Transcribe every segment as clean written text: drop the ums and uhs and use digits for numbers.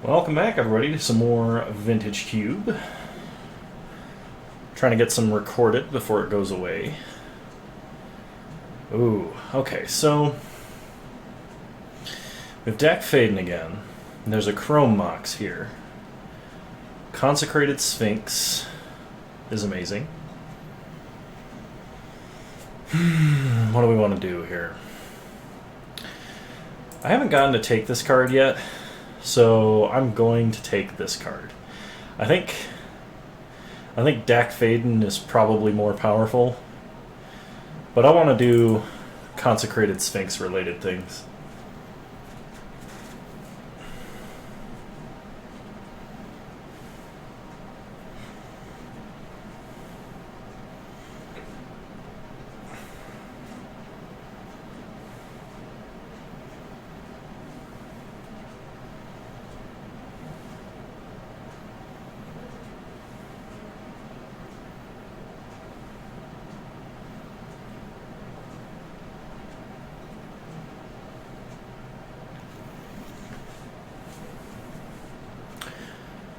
Welcome back, everybody, to some more Vintage Cube. Trying to get some recorded before it goes away. Ooh, okay, so we have Dak Faden again. And there's a Chrome Mox here. Consecrated Sphinx is amazing. What do we want to do here? I haven't gotten to take this card yet, so I'm going to take this card. I think Dak Faden is probably more powerful, but I want to do Consecrated Sphinx related things.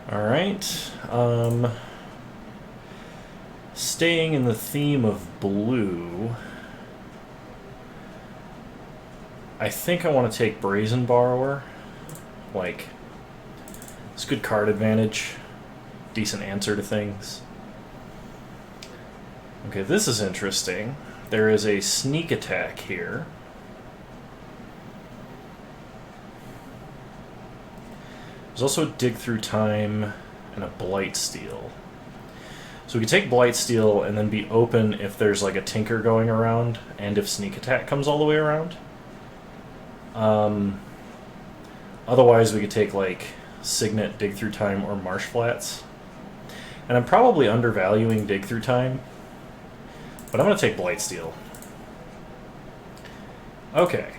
Alright, staying in the theme of blue, I think I want to take Brazen Borrower. Like, it's good card advantage, decent answer to things. Okay, this is interesting. There is a sneak attack here. There's also a Dig Through Time and a Blight Steal. So we could take Blight Steal and then be open if there's like a Tinker going around and if Sneak Attack comes all the way around. Otherwise we could take like Signet, Dig Through Time, or Marsh Flats. And I'm probably undervaluing Dig Through Time, but I'm going to take Blight Steal. Okay.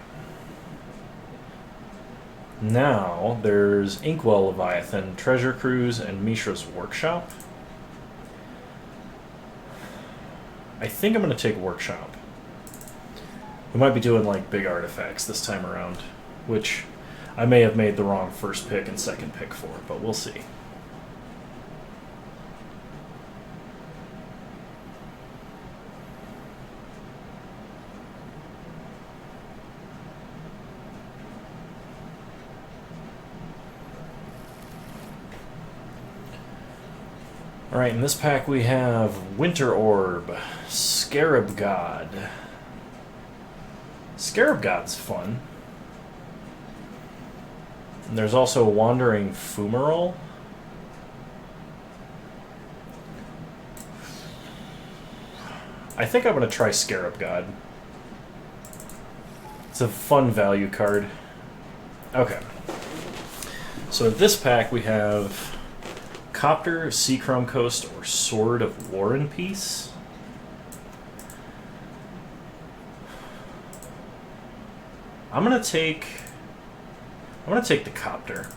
Now, there's Inkwell Leviathan, Treasure Cruise, and Mishra's Workshop. I think I'm going to take Workshop. We might be doing like big artifacts this time around, which I may have made the wrong first pick and second pick for, but we'll see. Alright, in this pack we have Winter Orb, Scarab God. Scarab God's fun. And there's also Wandering Fumarole. I think I'm going to try Scarab God. It's a fun value card. Okay. So in this pack we have Copter, Seachrome Coast, or Sword of War and Peace. I'm gonna take the Copter.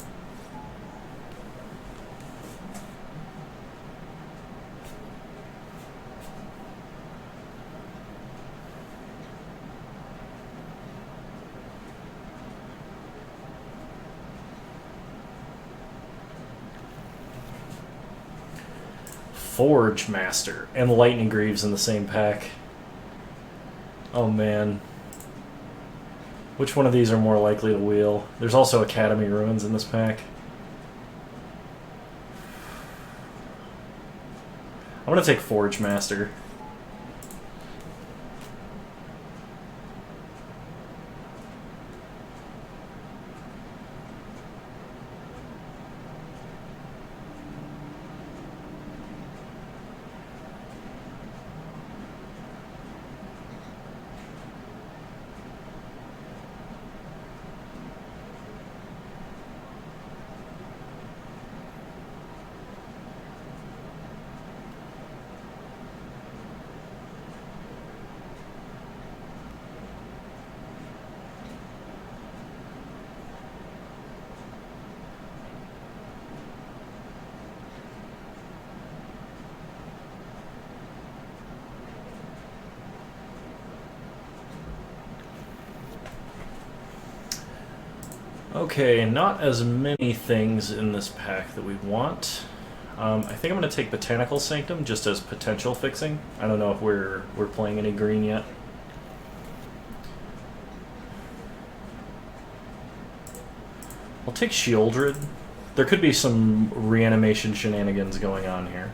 Forge Master and Lightning Greaves in the same pack. Oh man. Which one of these are more likely to wheel? There's also Academy Ruins in this pack. I'm gonna take Forge Master. Okay, not as many things in this pack that we want. I think I'm going to take Botanical Sanctum just as potential fixing. I don't know if we're playing any green yet. I'll take Shieldred. There could be some reanimation shenanigans going on here.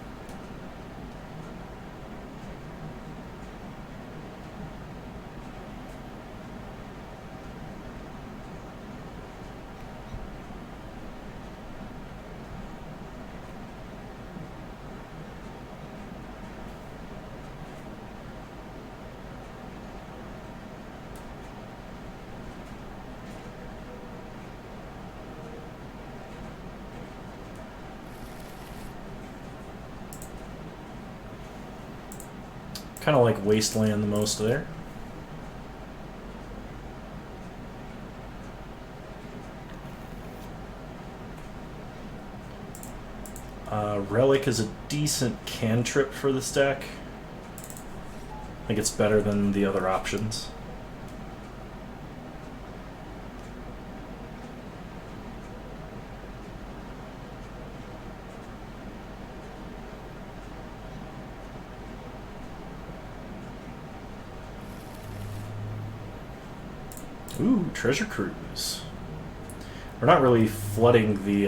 Kind of like Wasteland the most there. Relic is a decent cantrip for this deck. I think it's better than the other options. Ooh, Treasure Cruise. We're not really flooding the,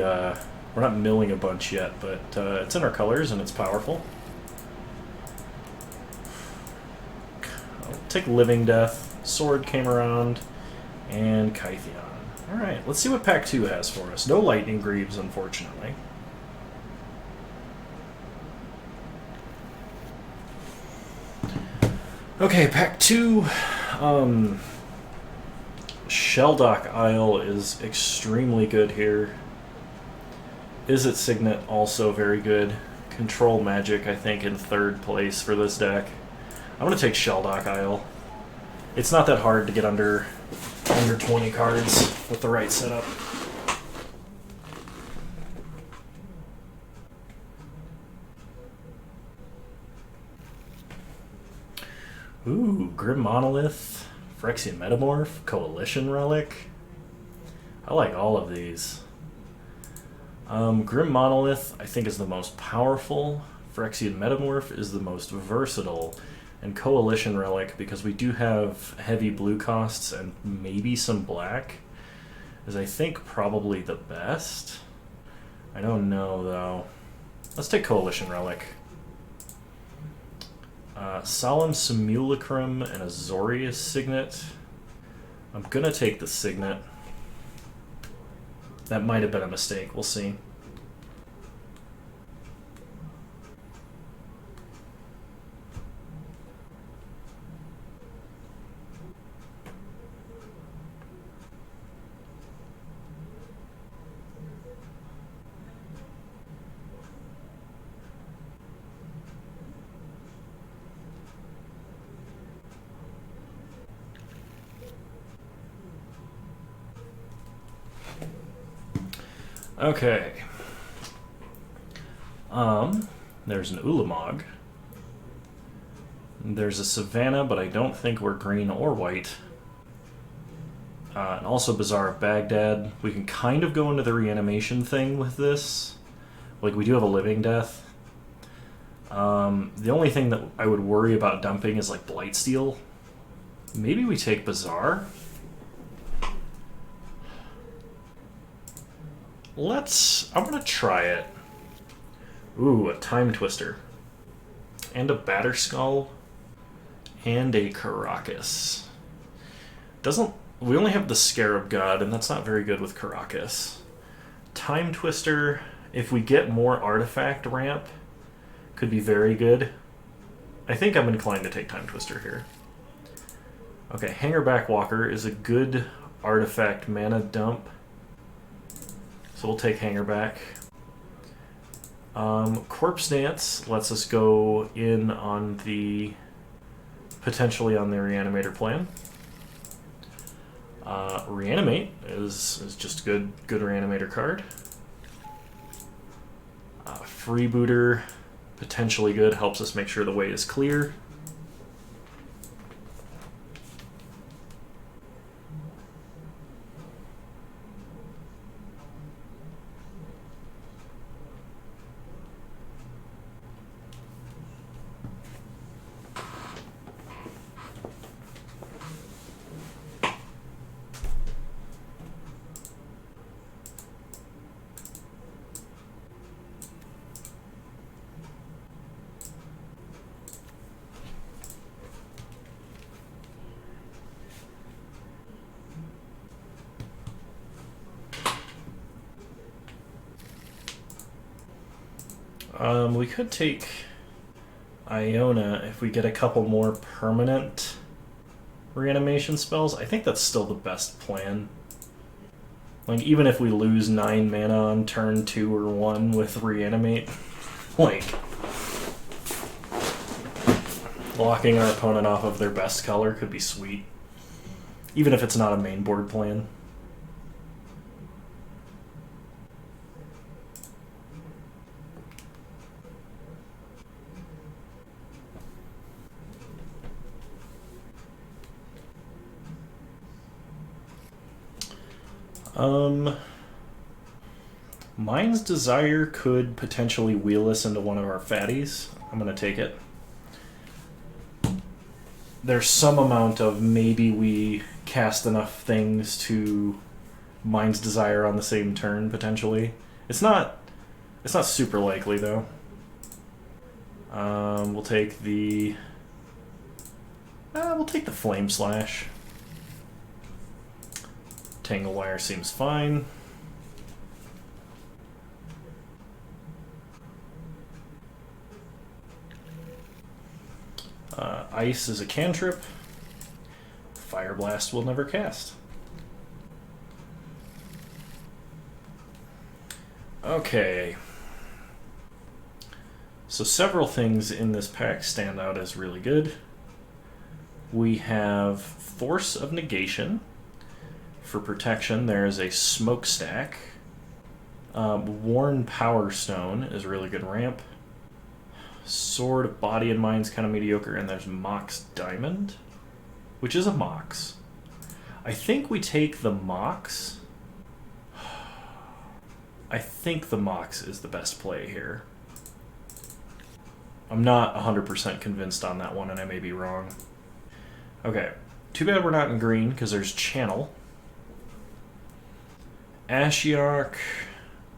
we're not milling a bunch yet, but it's in our colors and it's powerful. I'll take Living Death, Sword came around, and Kytheon. Alright, let's see what Pack 2 has for us. No Lightning Greaves, unfortunately. Okay, Pack 2, Shelldock Isle is extremely good here. Izzet Signet also very good. Control Magic, I think, in third place for this deck. I'm going to take Shelldock Isle. It's not that hard to get under 20 cards with the right setup. Ooh, Grim Monolith, Phyrexian Metamorph, Coalition Relic. I like all of these. Grim Monolith, I think, is the most powerful. Phyrexian Metamorph is the most versatile. And Coalition Relic, because we do have heavy blue costs and maybe some black, is I think probably the best. I don't know, though. Let's take Coalition Relic. Solemn Simulacrum and Azorius Signet. I'm gonna take the Signet. That might have been a mistake, we'll see. Okay. There's an Ulamog. There's a Savannah, but I don't think we're green or white. And also Bazaar of Baghdad. We can kind of go into the reanimation thing with this. Like, we do have a Living Death. The only thing that I would worry about dumping is, like, Blightsteel. Maybe we take Bazaar? I'm gonna try it. Ooh, a Time Twister. And a Batterskull. And a Caracas. We only have the Scarab God, and that's not very good with Caracas. Time Twister, if we get more artifact ramp, could be very good. I think I'm inclined to take Time Twister here. Okay, Hangerback Walker is a good artifact mana dump. So we'll take Hangerback. Corpse Dance lets us go in on the... potentially on the Reanimator plan. Reanimate is just good Reanimator card. Freebooter, potentially good, helps us make sure the way is clear. We could take Iona if we get a couple more permanent reanimation spells. I think that's still the best plan. Like, even if we lose 9 mana on turn 2 or 1 with Reanimate, like, blocking our opponent off of their best color could be sweet. Even if it's not a main board plan. Mind's Desire could potentially wheel us into one of our fatties. I'm going to take it. There's some amount of maybe we cast enough things to Mind's Desire on the same turn, potentially. It's not super likely, though. We'll take the Flame Slash. Tangle Wire seems fine. Ice is a cantrip. Fire Blast will never cast. Okay. So several things in this pack stand out as really good. We have Force of Negation. For protection, there is a Smokestack. Worn Power Stone is a really good ramp. Sword of Body and Mind's kind of mediocre, and there's Mox Diamond, which is a Mox. I think we take the Mox. I think the Mox is the best play here. I'm not 100% convinced on that one, and I may be wrong. Okay, too bad we're not in green, because there's Channel. Ashiok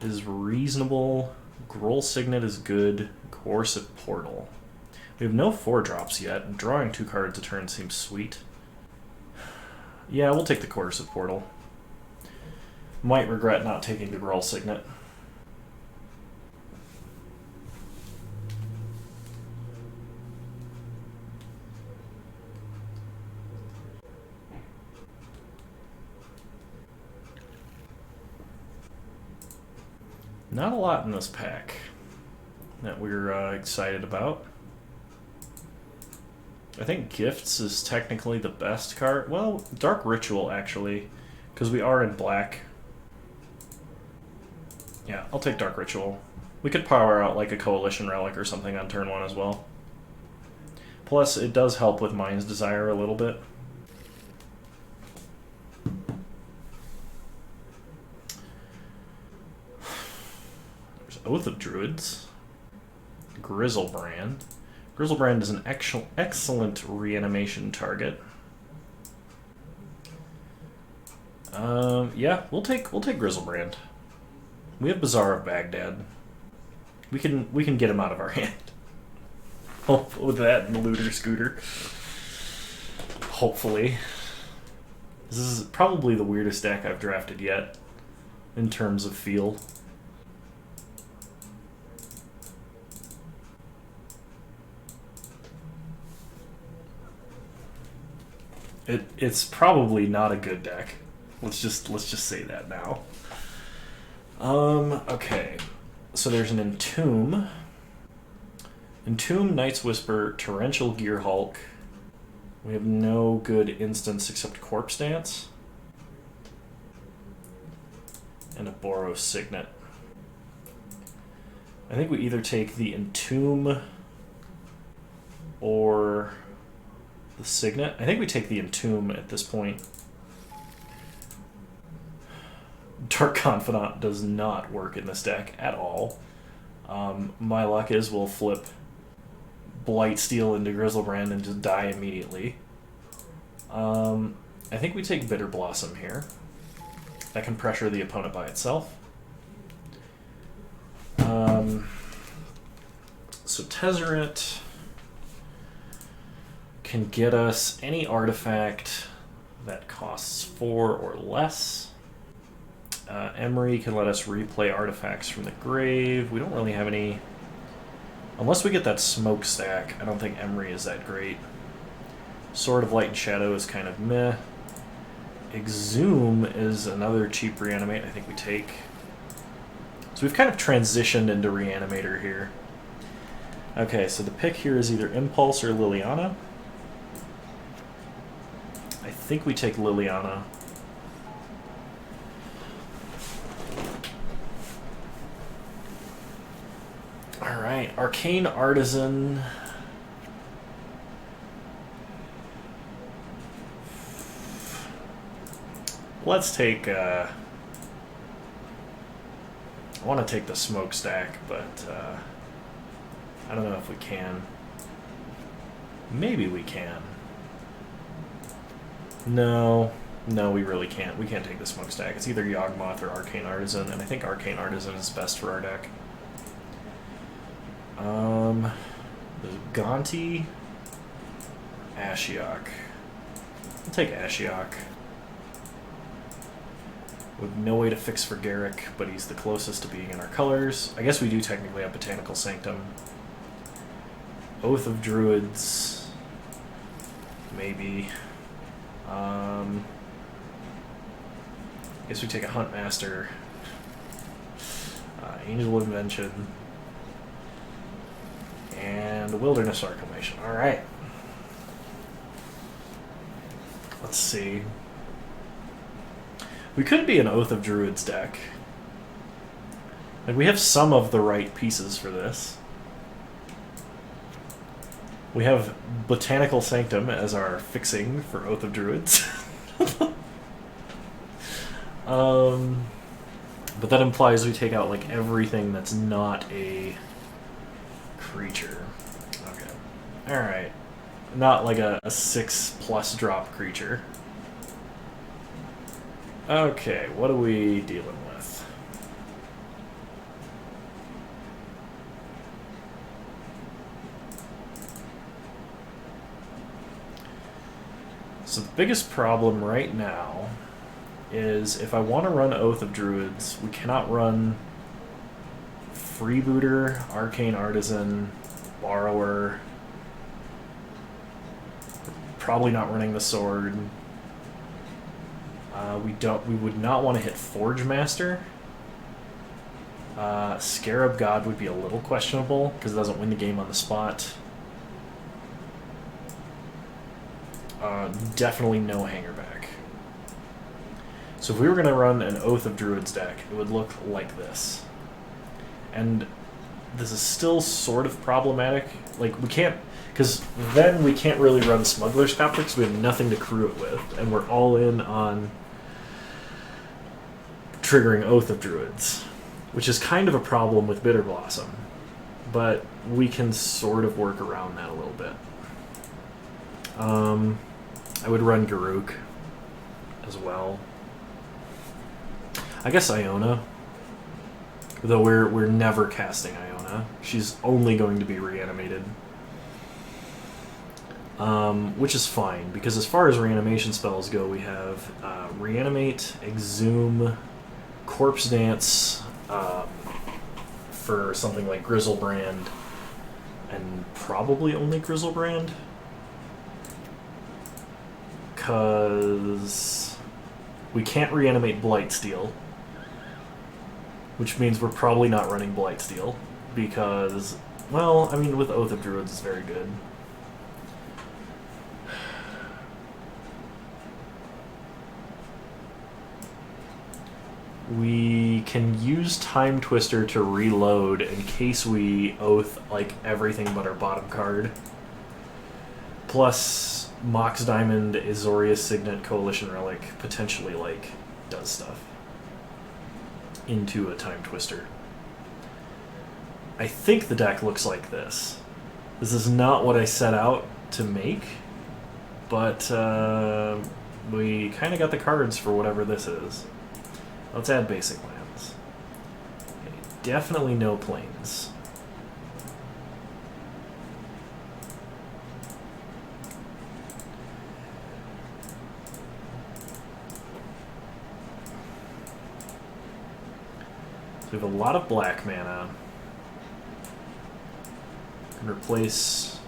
is reasonable. Groll Signet is good. Coercive Portal. We have no 4-drops yet, and drawing 2 cards a turn seems sweet. Yeah, we'll take the Coercive Portal. Might regret not taking the Groll Signet. Not a lot in this pack that we're excited about. I think Gifts is technically the best card. Well, Dark Ritual, actually, because we are in black. Yeah, I'll take Dark Ritual. We could power out like a Coalition Relic or something on turn 1 as well. Plus, it does help with Mind's Desire a little bit. There's Oath of Druids. Grizzlebrand. Grizzlebrand is an excellent reanimation target. Yeah, we'll take Grizzlebrand. We have Bazaar of Baghdad. We can get him out of our hand. Oh, with that and the Looter Scooter. Hopefully. This is probably the weirdest deck I've drafted yet in terms of feel. It's probably not a good deck. Let's just say that now. Okay. So there's an Entomb. Entomb, Night's Whisper, Torrential Gearhulk. We have no good instance except Corpse Dance. And a Boros Signet. I think we either take the Entomb or the Signet. I think we take the Entomb at this point. Dark Confidant does not work in this deck at all. My luck is we'll flip Blightsteel into Grizzlebrand and just die immediately. I think we take Bitter Blossom here. That can pressure the opponent by itself. So Tezzeret can get us any artifact that costs 4 or less. Emery can let us replay artifacts from the grave. We don't really have any Unless we get that smokestack, I don't think Emery is that great. Sword of Light and Shadow is kind of meh. Exhume is another cheap Reanimate I think we take. So we've kind of transitioned into Reanimator here. Okay, so the pick here is either Impulse or Liliana. I think we take Liliana. Alright, Arcane Artisan. Let's take, I want to take the smokestack, but I don't know if we can. Maybe we can. No, we really can't. We can't take the smokestack. It's either Yawgmoth or Arcane Artisan, and I think Arcane Artisan is best for our deck. There's Gonti, Ashiok. I'll take Ashiok. We have no way to fix for Garrick, but he's the closest to being in our colors. I guess we do technically have Botanical Sanctum. Oath of Druids. Maybe. Guess we take a Huntmaster. Angel of Invention. And Wilderness Reclamation. Alright. Let's see. We could be an Oath of Druids deck. Like, we have some of the right pieces for this. We have Botanical Sanctum as our fixing for Oath of Druids. But that implies we take out, like, everything that's not a creature. Okay. Alright. Not like a 6+ drop creature. Okay, what are we dealing with? So the biggest problem right now is if I want to run Oath of Druids, we cannot run Freebooter, Arcane Artisan, Borrower. Probably not running the sword. We would not want to hit Forge Master. Scarab God would be a little questionable because it doesn't win the game on the spot. Definitely no Hangerback. So if we were going to run an Oath of Druids deck, it would look like this. And this is still sort of problematic. Like, we can't... Because then we can't really run Smuggler's Copter because we have nothing to crew it with. And we're all in on triggering Oath of Druids, which is kind of a problem with Bitter Blossom. But we can sort of work around that a little bit. I would run Garruk as well. I guess Iona. Though we're never casting Iona. She's only going to be reanimated. Which is fine, because as far as reanimation spells go, we have Reanimate, Exhume, Corpse Dance for something like Grizzlebrand, and probably only Grizzlebrand. Because we can't reanimate Blightsteel, which means we're probably not running Blightsteel, because, well, I mean, with Oath of Druids it's very good. We can use Time Twister to reload in case we oath, like, everything but our bottom card. Plus, Mox Diamond, Azorius Signet, Coalition Relic potentially, like, does stuff into a Time Twister. I think the deck looks like this. This is not what I set out to make, but we kind of got the cards for whatever this is. Let's add basic lands. Okay, definitely no planes. So we have a lot of black mana. And replace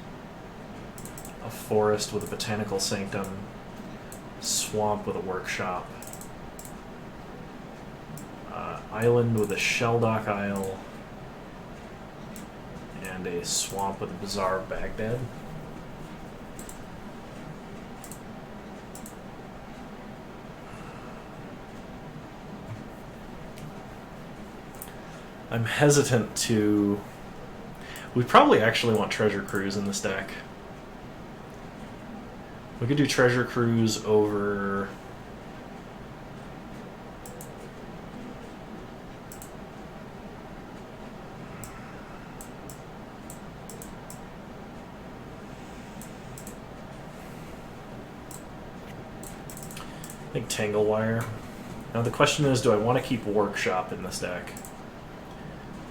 a forest with a botanical sanctum, swamp with a workshop, island with a shelldock isle, and a swamp with a bizarre Baghdad. I'm hesitant to... We probably actually want Treasure Cruise in this deck. We could do Treasure Cruise over... I think Tangle Wire. Now the question is, do I want to keep Workshop in this deck?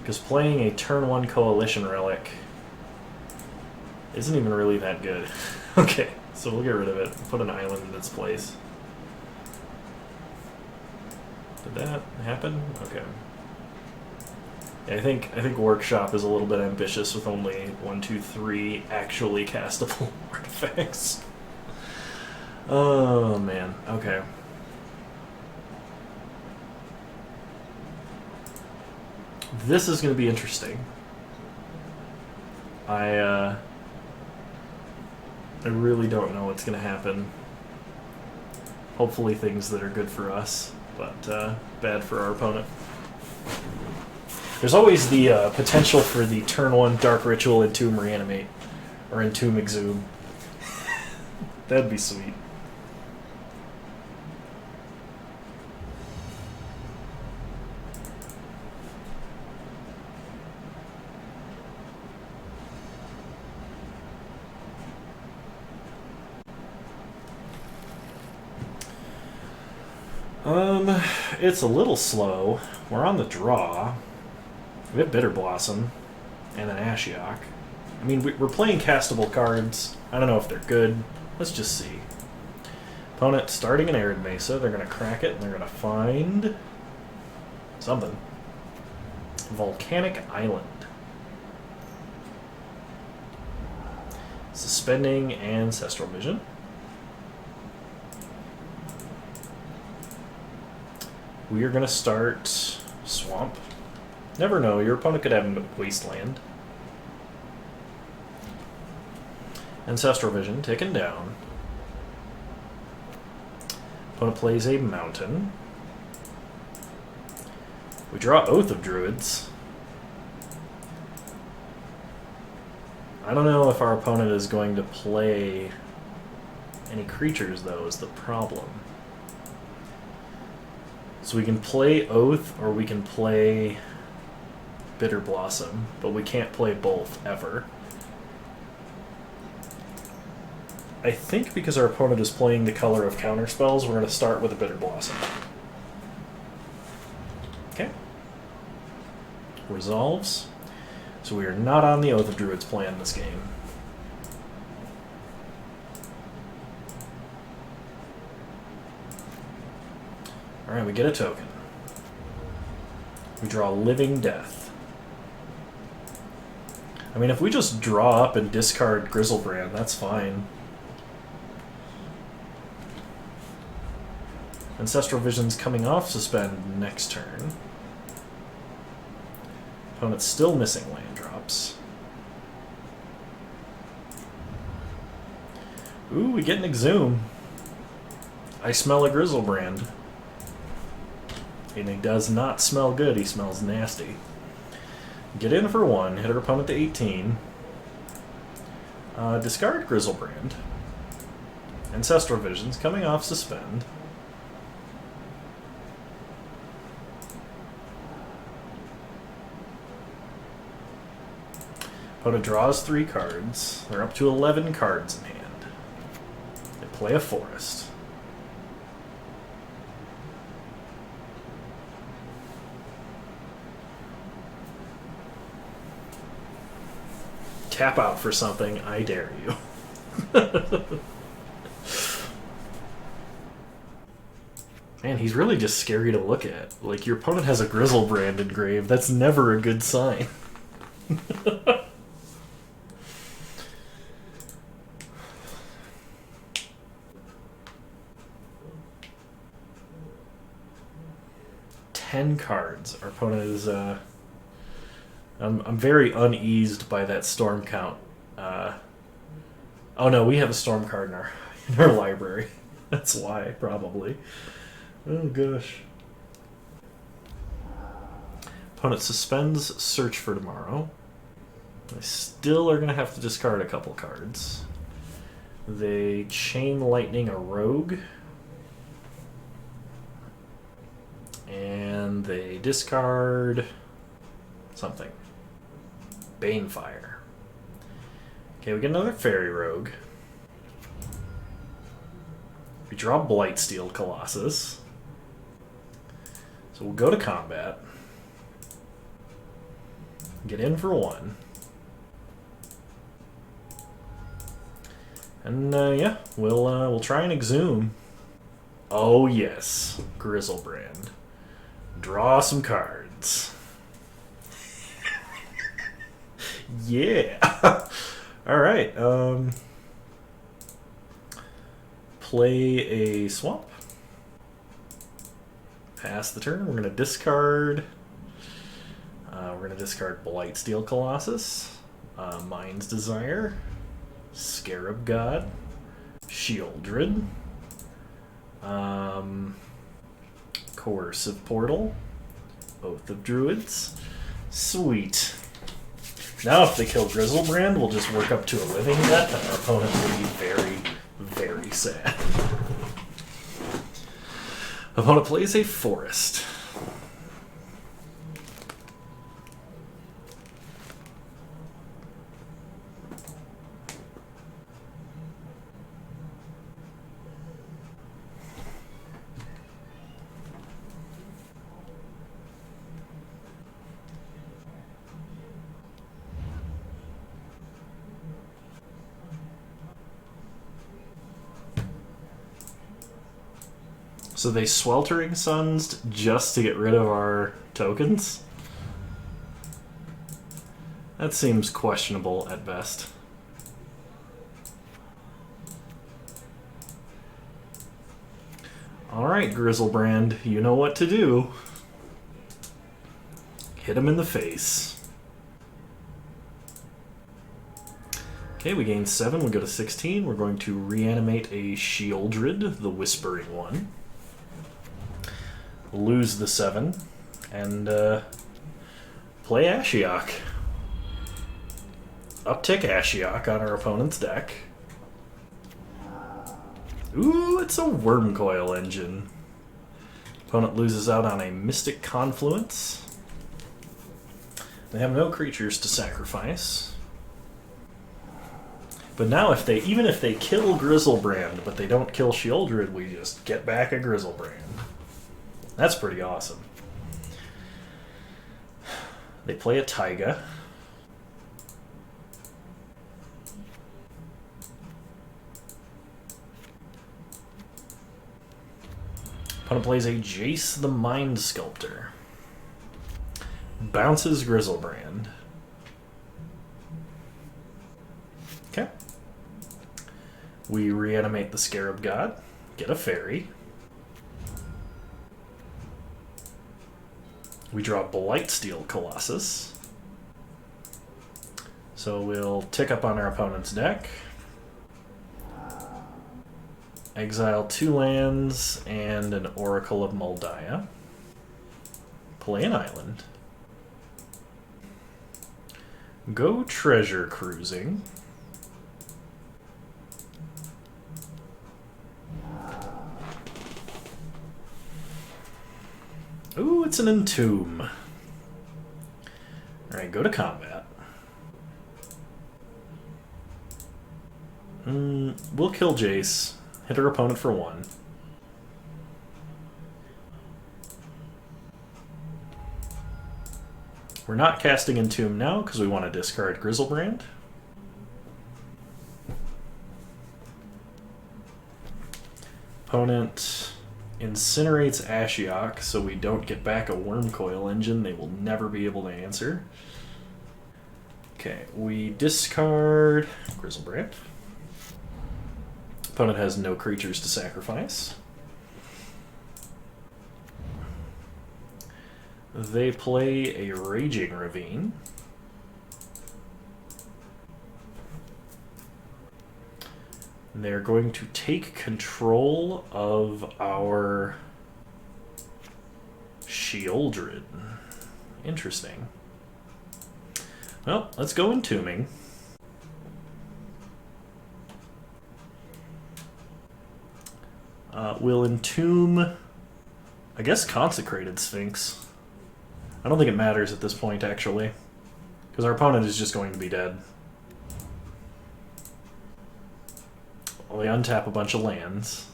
Because playing a turn 1 Coalition Relic isn't even really that good. Okay, so we'll get rid of it. Put an island in its place. Did that happen? Okay. Yeah, I think Workshop is a little bit ambitious with only 1, 2, 3 actually castable artifacts. Oh man, okay. This is going to be interesting. I really don't know what's going to happen. Hopefully things that are good for us, but bad for our opponent. There's always the potential for the turn 1 Dark Ritual Entomb Reanimate, or Entomb Exhume. That'd be sweet. It's a little slow. We're on the draw. We have Bitter Blossom and an Ashiok. I mean, we're playing castable cards. I don't know if they're good. Let's just see. Opponent starting an Arid Mesa. They're going to crack it, and they're going to find something. Volcanic Island. Suspending Ancestral Vision. We are going to start Swamp. Never know, your opponent could have a Wasteland. Ancestral Vision, taken down. Opponent plays a Mountain. We draw Oath of Druids. I don't know if our opponent is going to play any creatures, though, is the problem. So we can play Oath, or we can play Bitter Blossom, but we can't play both, ever. I think because our opponent is playing the color of counterspells, we're going to start with a Bitter Blossom. Okay. Resolves. So we are not on the Oath of Druids plan this game. Alright, we get a token. We draw Living Death. I mean, if we just draw up and discard Grizzlebrand, that's fine. Ancestral Vision's coming off suspend next turn. Opponent's still missing land drops. Ooh, we get an Exhume. I smell a Grizzlebrand. And he does not smell good, he smells nasty. Get in for 1, hit our opponent to 18. Discard Grizzlebrand. Ancestral Visions, coming off suspend. Opponent draws 3 cards. They're up to 11 cards in hand. They play a forest. Tap out for something, I dare you. Man, he's really just scary to look at. Like, your opponent has a Grizzlebrand engraved. That's never a good sign. 10 cards. Our opponent is... I'm very uneased by that storm count. Oh no, we have a storm card in our library. That's why, probably. Oh gosh. Opponent suspends Search for Tomorrow. They still are going to have to discard a couple cards. They Chain Lightning a Rogue. And they discard something. Banefire. Okay, we get another Fairy Rogue. We draw Blightsteel Colossus. So we'll go to combat. Get in for 1. And yeah, we'll try and exhume. Oh yes, Grizzlebrand. Draw some cards. Yeah. All right. Play a swamp. Pass the turn. We're gonna discard. We're gonna discard Blightsteel Colossus, Mind's Desire, Scarab God, Shieldred, Coercive Portal, Oath of Druids. Sweet. Now if they kill Grizzlebrand, we'll just work up to a living death, and our opponent will be very, very sad. Opponent plays a forest. So they Sweltering Suns just to get rid of our tokens? That seems questionable at best. Alright, Grizzlebrand, you know what to do. Hit him in the face. Okay, we gain 7, we go to 16. We're going to reanimate a Shieldred, the Whispering One. Lose the 7, and play Ashiok. Uptick Ashiok on our opponent's deck. Ooh, it's a Wormcoil Engine. Opponent loses out on a Mystic Confluence. They have no creatures to sacrifice. But now even if they kill Grizzlebrand, but they don't kill Shieldred, we just get back a Grizzlebrand. That's pretty awesome. They play a Taiga. Opponent plays a Jace the Mind Sculptor. Bounces Grizzlebrand. Okay. We reanimate the Scarab God. Get a fairy. We draw Blightsteel Colossus. So we'll tick up on our opponent's deck. Exile 2 lands and an Oracle of Moldiah. Play an island. Go treasure cruising. Ooh, it's an Entomb. Alright, go to combat. We'll kill Jace. Hit our opponent for 1. We're not casting Entomb now because we want to discard Grizzlebrand. Opponent incinerates Ashiok, so we don't get back a Wormcoil Engine they will never be able to answer. Okay, we discard Grizzlebrand. Opponent has no creatures to sacrifice. They play a Raging Ravine. They're going to take control of our Shieldred. Interesting. Well, let's go Entombing. We'll Entomb, I guess, Consecrated Sphinx. I don't think it matters at this point, actually, because our opponent is just going to be dead. Well, they untap a bunch of lands.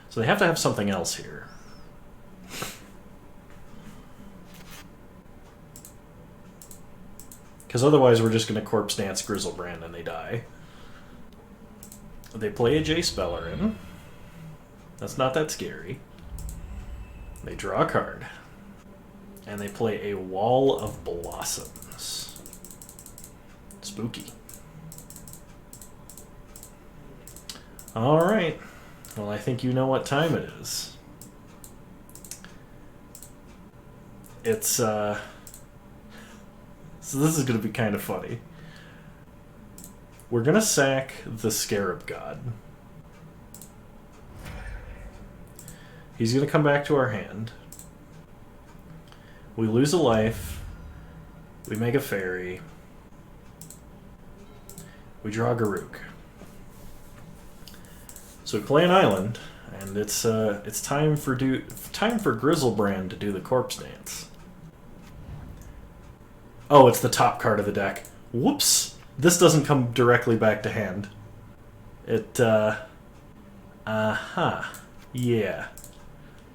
So they have to have something else here. Because otherwise we're just going to Corpse Dance Grizzlebrand and they die. They play a Jace-Beleren. That's not that scary. They draw a card. And they play a Wall of Blossoms. Spooky. Alright. Well, I think you know what time it is. It's, So this is going to be kind of funny. We're going to sack the Scarab God. He's going to come back to our hand. We lose a life. We make a fairy. We draw Garruk. So we play an island, and it's time for Grizzlebrand to do the Corpse Dance. Oh, it's the top card of the deck. Whoops! This doesn't come directly back to hand. It, yeah.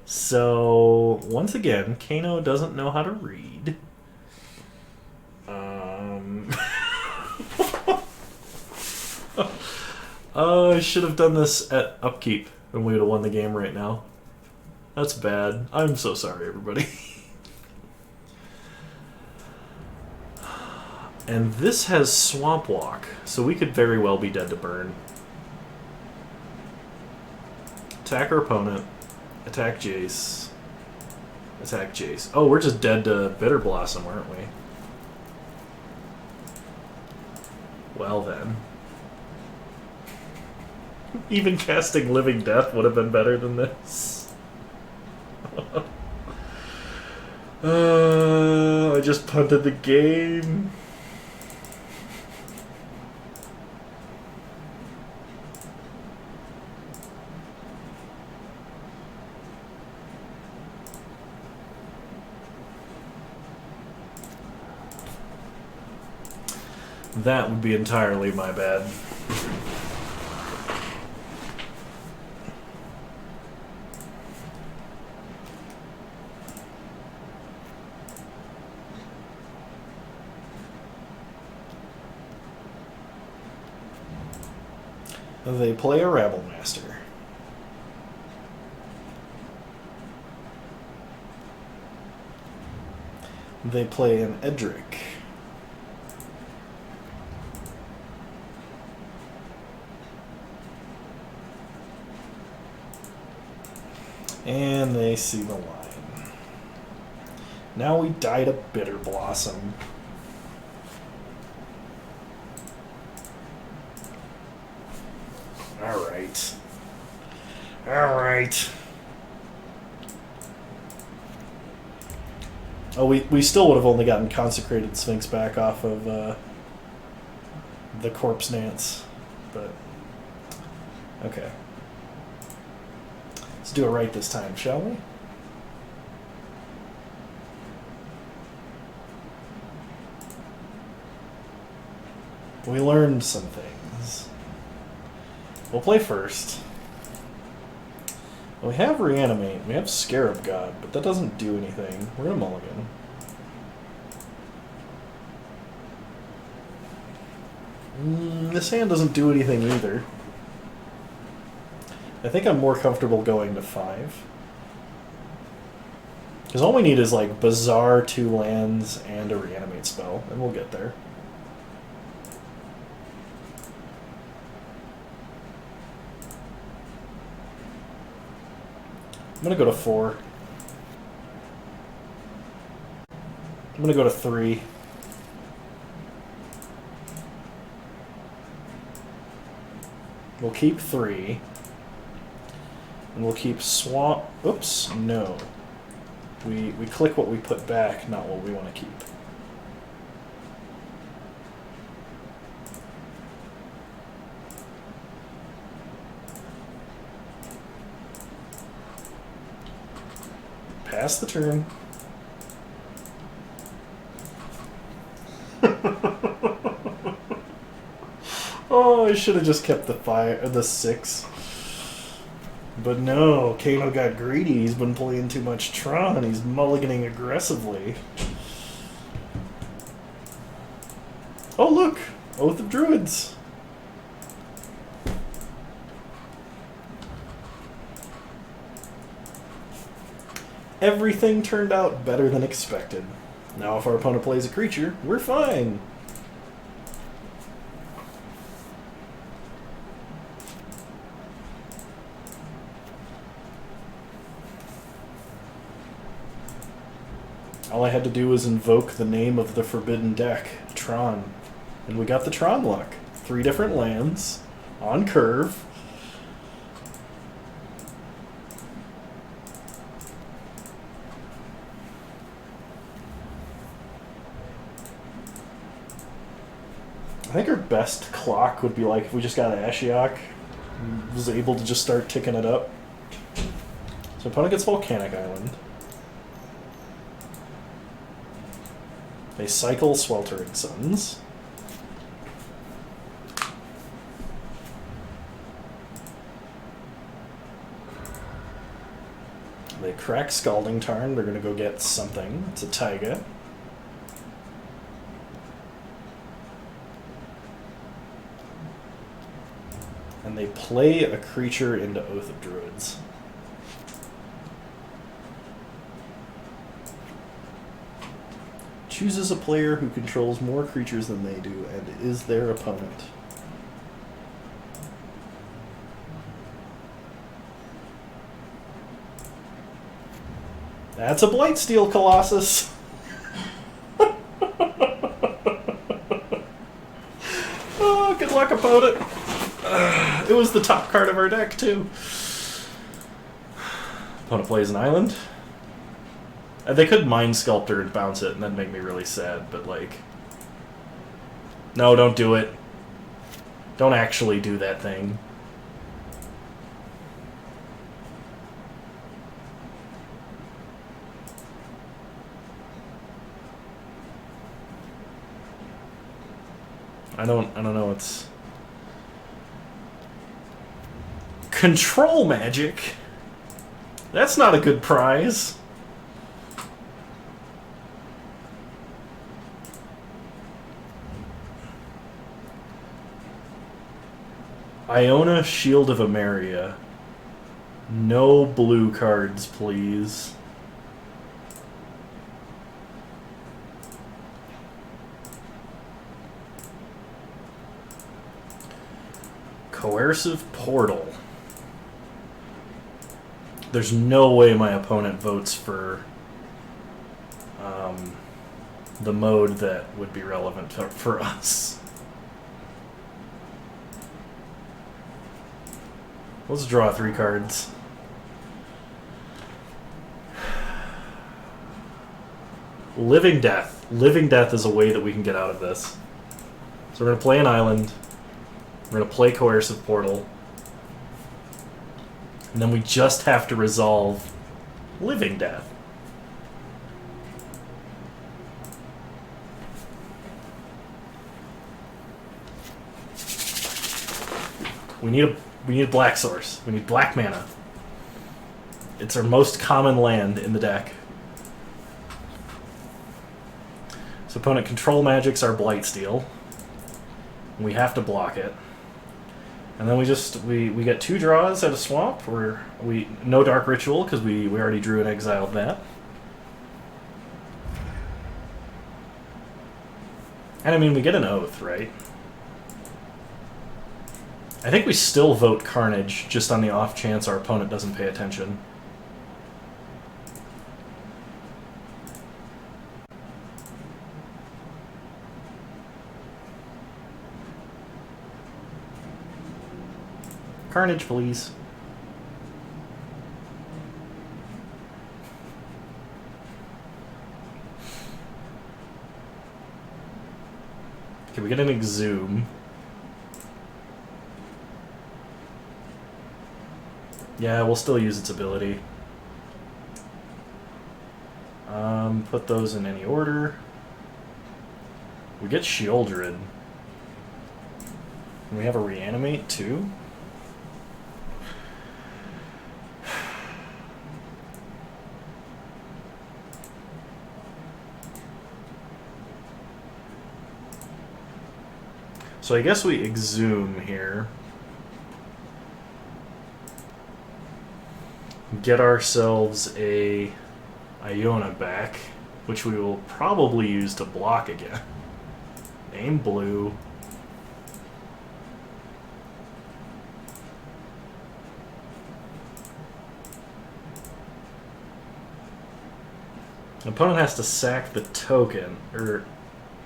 So, once again, Kano doesn't know how to read. I should have done this at upkeep, and we would have won the game right now. That's bad. I'm so sorry, everybody. And this has Swamp Walk, so we could very well be dead to burn. Attack our opponent. Attack Jace. Attack Jace. Oh, we're just dead to Bitter Blossom, aren't we? Well then. Even casting Living Death would have been better than this. I just punted the game. That would be entirely my bad. They play a Rabblemaster. They play an Edric. And they see the line. Now we die to Bitter Blossom. Alright. Alright. Oh, we still would have only gotten Consecrated Sphinx back off of the Corpse Dance. But, okay. Let's do it right this time, shall we? We learned some things. We'll play first. We have Reanimate, we have Scarab God, but that doesn't do anything. We're gonna mulligan. This hand doesn't do anything either. I think I'm more comfortable going to 5. Because all we need is like Bazaar, 2 lands, and a Reanimate spell, and we'll get there. I'm gonna go to 4. I'm gonna go to 3. We'll keep 3. And we'll keep swamp. Oops, no. We click what we put back, not what we want to keep. Pass the turn. Oh, I should have just kept the 6. But no, Kano got greedy. He's been playing too much Tron. He's mulliganing aggressively. Oh look! Oath of Druids! Everything turned out better than expected. Now if our opponent plays a creature, we're fine. All I had to do was invoke the name of the forbidden deck, Tron. And we got the Tron luck. 3 different lands, on curve. I think our best clock would be like if we just got an Ashiok and was able to just start ticking it up. So opponent gets Volcanic Island. They cycle Sweltering Suns. They crack Scalding Tarn. They're going to go get something. It's a Taiga. And they play a creature into Oath of Druids. Chooses a player who controls more creatures than they do and is their opponent. That's a Blightsteel Colossus! Oh, good luck, opponent! It was the top card of our deck, too. Opponent plays an island. They could Mind Sculptor and bounce it and then make me really sad, but like... No, don't do it. Don't actually do that thing. I don't know, it's... Control Magic? That's not a good prize. Iona, Shield of Emeria. No blue cards, please. Coercive Portal. There's no way my opponent votes for the mode that would be relevant for us. Let's draw 3 cards. Living Death. Living Death is a way that we can get out of this. So we're going to play an island. We're going to play Coercive Portal. And then we just have to resolve Living Death. We need a black source. We need black mana. It's our most common land in the deck. So opponent control magic's our Blightsteel. We have to block it. And then we get 2 draws at a swamp. No Dark Ritual because we already drew and exiled that. And I mean we get an Oath, right? I think we still vote Carnage, just on the off chance our opponent doesn't pay attention. Carnage, please. Okay, we get an exhume. Yeah, we'll still use its ability. Put those in any order. We get Shieldred. And we have a Reanimate, too? So I guess we exhume here. Get ourselves a Iona back, which we will probably use to block again. Aim blue. Opponent has to sack the token, or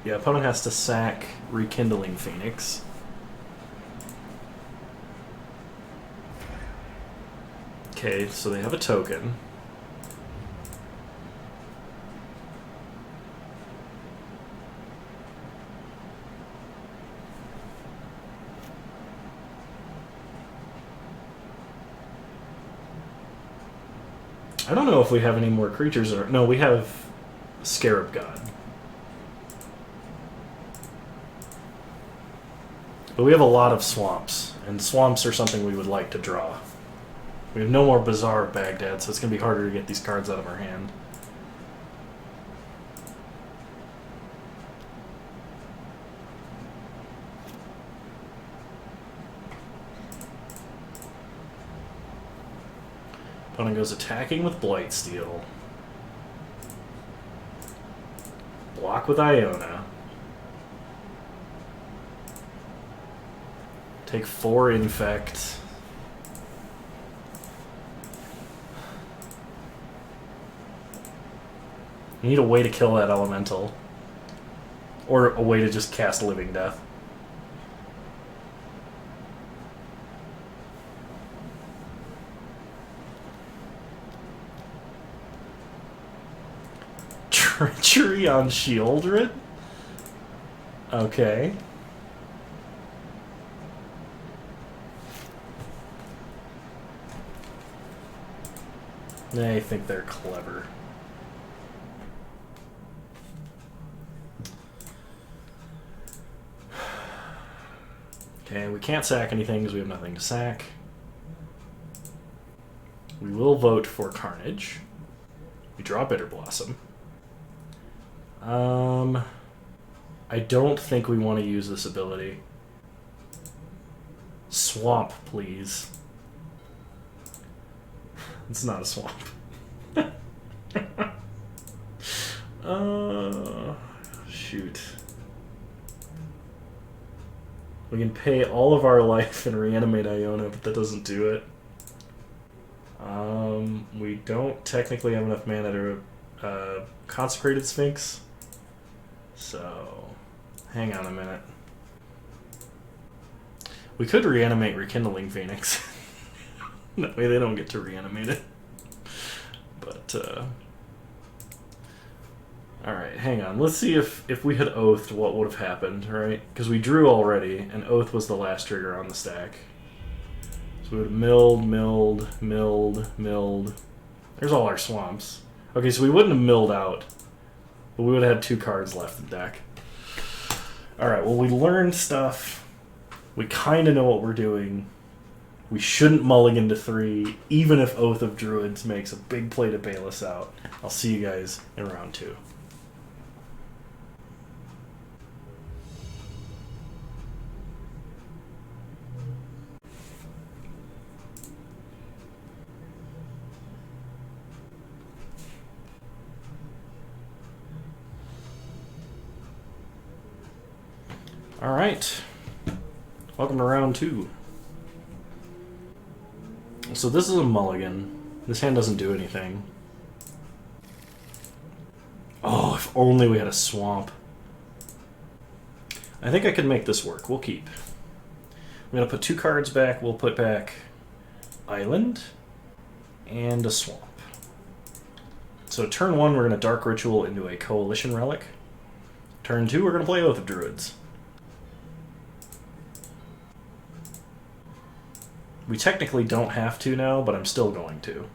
yeah, opponent has to sack Rekindling Phoenix. Okay, so they have a token. I don't know if we have any more creatures. Or no, we have Scarab God. But we have a lot of swamps, and swamps are something we would like to draw. We have no more Bazaar of Baghdad, so it's going to be harder to get these cards out of our hand. Opponent goes attacking with Blightsteel. Block with Iona. Take 4 Infect. You need a way to kill that elemental. Or a way to just cast Living Death. Treachery on Shieldred? Okay. They think they're clever. Okay, we can't sack anything because we have nothing to sack. We will vote for Carnage. We draw Bitter Blossom. I don't think we want to use this ability. Swamp, please. It's not a swamp. Shoot. We can pay all of our life and reanimate Iona, but that doesn't do it. We don't technically have enough mana to Consecrated Sphinx. So, hang on a minute. We could reanimate Rekindling Phoenix. That way they don't get to reanimate it. But, alright, hang on. Let's see if we had Oathed, what would have happened, right? Because we drew already, and Oath was the last trigger on the stack. So we would have milled. There's all our swamps. Okay, so we wouldn't have milled out. But we would have had 2 cards left in deck. Alright, well, we learned stuff. We kind of know what we're doing. We shouldn't mulligan to 3, even if Oath of Druids makes a big play to bail us out. I'll see you guys in round 2. Alright. Welcome to round 2. So this is a mulligan. This hand doesn't do anything. Oh, if only we had a swamp. I think I could make this work. We'll keep. I'm going to put 2 cards back. We'll put back Island and a Swamp. So turn 1, we're going to Dark Ritual into a Coalition Relic. Turn 2, we're going to play Oath of Druids. We technically don't have to now, but I'm still going to.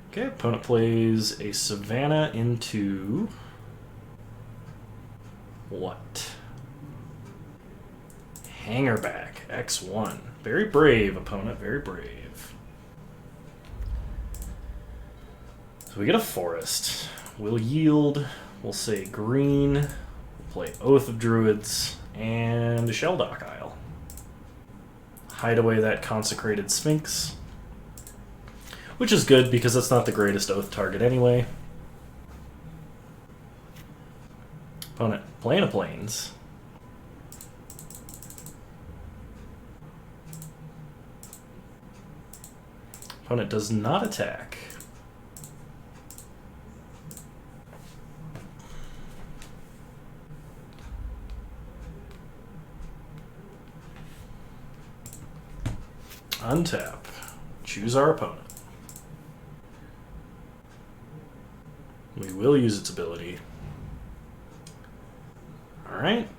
Okay, opponent plays a Savannah into... what? Hangerback, X1. Very brave, opponent, very brave. So we get a forest. We'll yield, we'll say green, we'll play Oath of Druids, and a Shelldock Isle. Hide away that Consecrated Sphinx. Which is good, because that's not the greatest Oath target anyway. Opponent playing a Plains. Opponent does not attack. Untap. Choose our opponent. We will use its ability. Alright.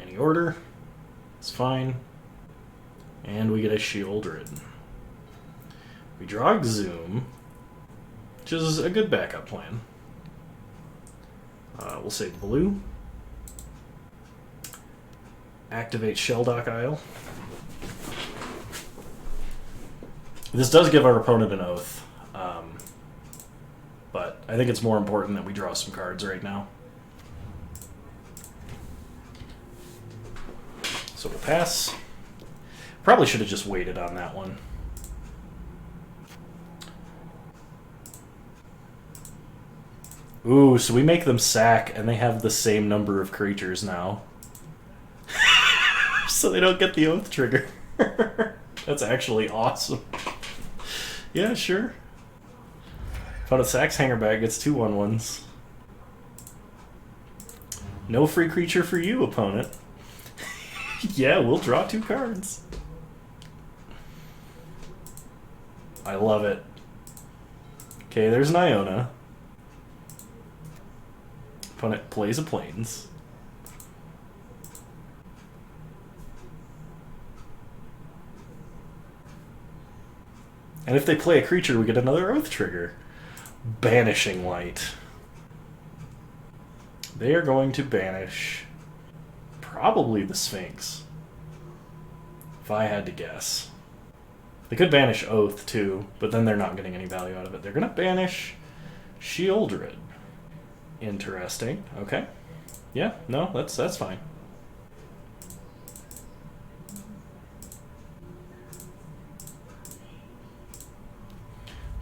Any order. It's fine. And we get a Shieldred. We draw Exhume, which is a good backup plan. We'll say blue. Activate Shelldock Isle. This does give our opponent an Oath. But I think it's more important that we draw some cards right now. So we'll pass. Probably should have just waited on that one. Ooh, so we make them sack, and they have the same number of creatures now. So they don't get the Oath trigger. That's actually awesome. Yeah, sure. Opponent sacks Hangerback, gets 2 1/1s. No free creature for you, opponent. Yeah, we'll draw 2 cards. I love it. Okay, there's an Iona. Opponent plays a Plains. And if they play a creature, we get another Oath trigger. Banishing Light. They are going to banish probably the Sphinx, if I had to guess. They could banish Oath too, but then they're not getting any value out of it. They're going to banish Shieldred. Interesting. Okay. Yeah, no, that's fine.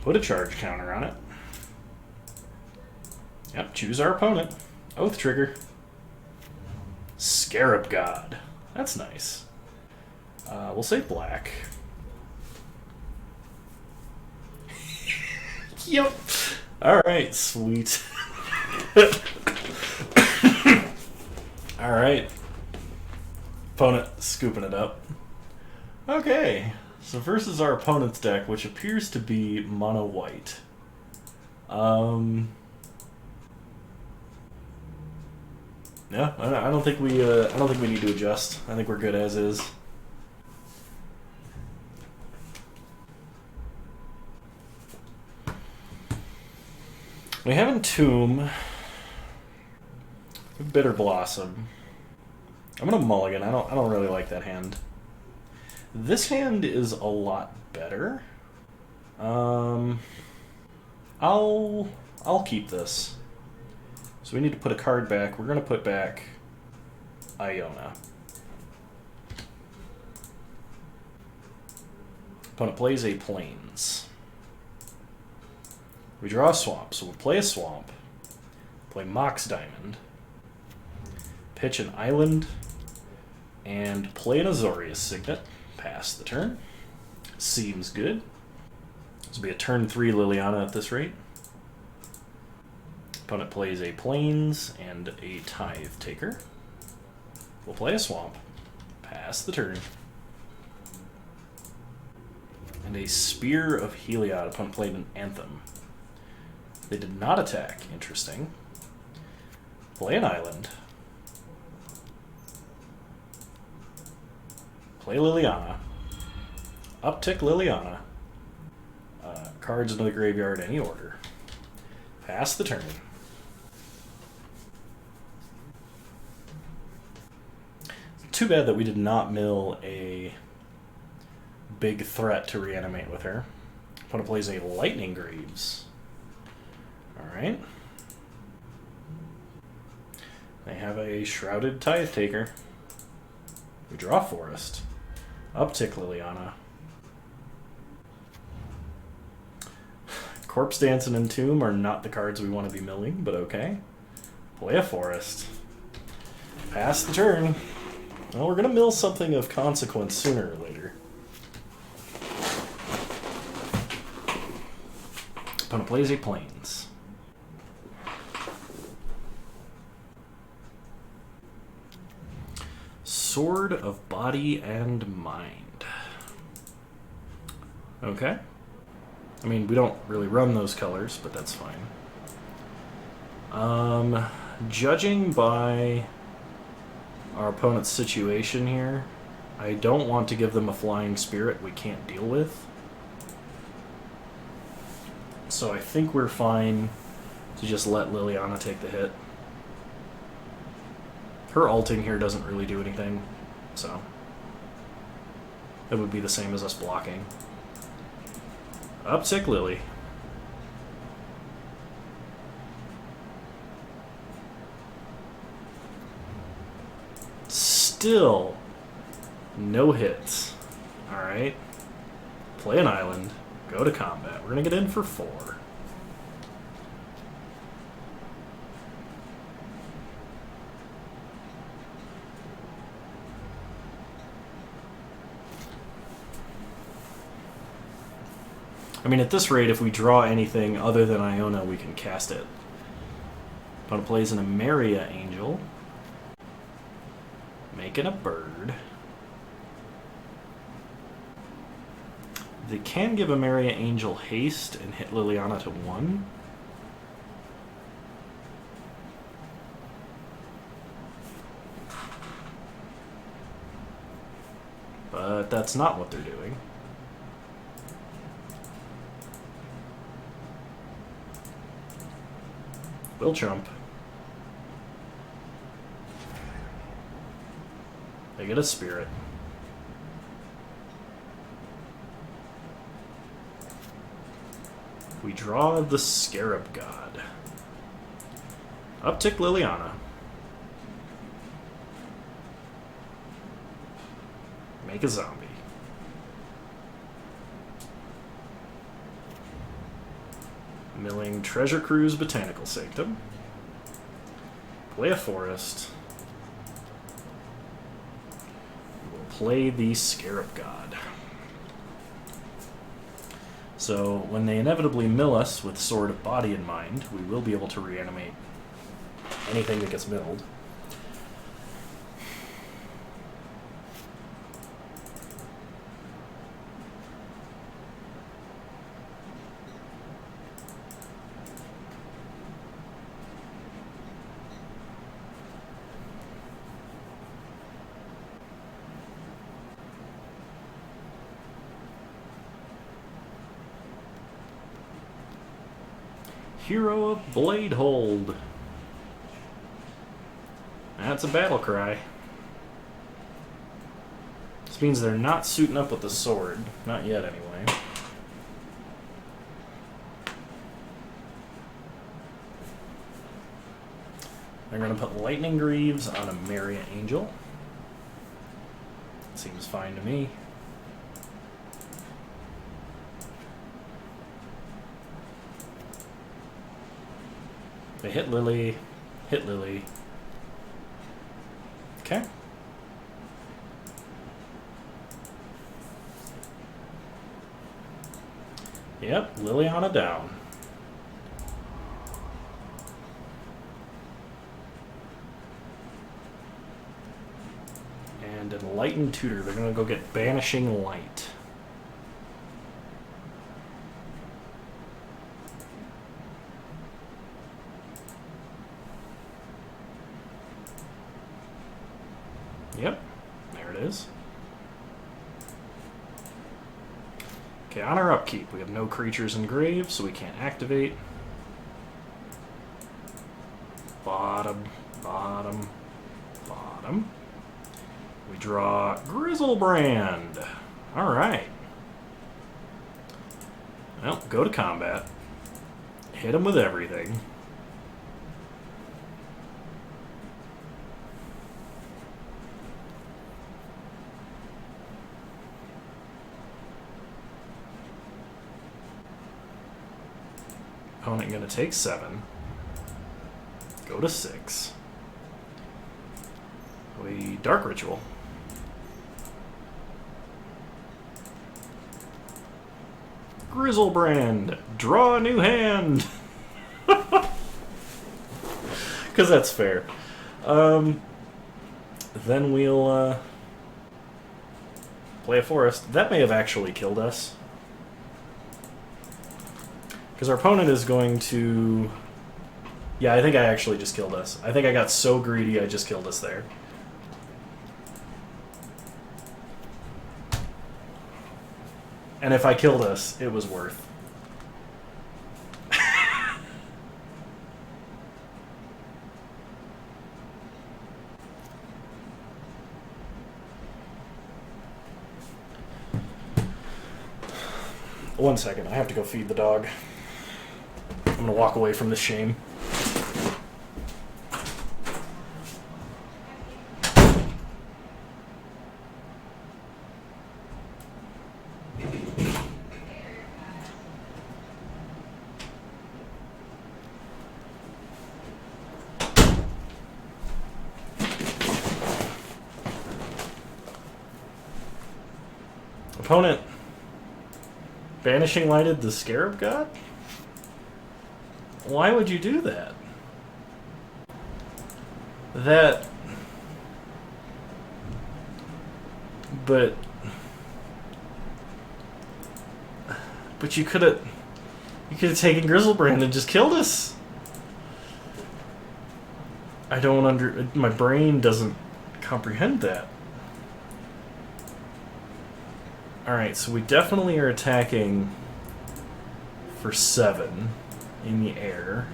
Put a charge counter on it. Yep, choose our opponent. Oath trigger. Scarab God. That's nice. We'll say black. Yep. Alright, sweet. Alright. Opponent scooping it up. Okay. So versus our opponent's deck, which appears to be mono white. Yeah, I don't think we need to adjust. I think we're good as is. We have Entomb. Bitter Blossom. I'm gonna mulligan. I don't really like that hand. This hand is a lot better. I'll keep this. So we need to put a card back. We're gonna put back Iona. Opponent plays a Plains. We draw a swamp, so we'll play a swamp. Play Mox Diamond. Pitch an island. And play an Azorius Signet. Pass the turn. Seems good. This will be a turn 3 Liliana at this rate. Opponent plays a Plains and a Tithe Taker. We'll play a Swamp. Pass the turn. And a Spear of Heliod. Opponent played an Anthem. They did not attack. Interesting. Play an island. Play Liliana. Uptick Liliana. Cards into the graveyard, any order. Pass the turn. Too bad that we did not mill a big threat to reanimate with her. Opponent plays a Lightning Greaves. Alright. They have a Shrouded Tithe Taker. We draw Forest. Uptick Liliana. Corpse Dance and Entomb are not the cards we want to be milling, but okay. Play a Forest. Pass the turn. Well, we're going to mill something of consequence sooner or later. Opponent plays a Plains. Sword of Body and Mind. Okay. I mean, we don't really run those colors, but that's fine. Judging by our opponent's situation here, I don't want to give them a Flying Spirit we can't deal with. So I think we're fine to just let Liliana take the hit. Her ulting here doesn't really do anything, so it would be the same as us blocking. Uptick Lily. Still no hits. Alright. Play an island. Go to combat. We're going to get in for 4. I mean, at this rate, if we draw anything other than Iona, we can cast it. Opponent plays an Emeria Angel. Making a bird. They can give Emeria Angel haste and hit Liliana to 1. But that's not what they're doing. Will trump. They get a Spirit. We draw the Scarab God. Uptick Liliana. Make a zombie. Milling Treasure Cruise Botanical Sanctum. Play a Forest. We'll play the Scarab God. So when they inevitably mill us with Sword of Body in mind, we will be able to reanimate anything that gets milled. Hero of Bladehold. That's a battle cry. This means they're not suiting up with the sword. Not yet, anyway. They're going to put Lightning Greaves on a Emeria Angel. Seems fine to me. They hit Lily, hit Lily. Okay. Yep, Liliana down. And Enlightened Tutor. They're going to go get Banishing Light. Yep, there it is. Okay, on our upkeep, we have no creatures in grave, so we can't activate. Bottom, bottom, bottom. We draw Grizzlebrand. Alright. Well, go to combat. Hit him with everything. Opponent gonna take 7. Go to 6. We Dark Ritual. Grizzlebrand. Draw a new hand. Because that's fair. Then we'll play a forest. That may have actually killed us. Because our opponent is going to... Yeah, I think I actually just killed us. I think I got so greedy I just killed us there. And if I killed us, it was worth. One second, I have to go feed the dog. I'm gonna walk away from this shame. Opponent Banishing Lighted the Scarab God? Why would you do that? But you could have taken Grizzlebrand and just killed us. My brain doesn't comprehend that. Alright, so we definitely are attacking for 7 in the air.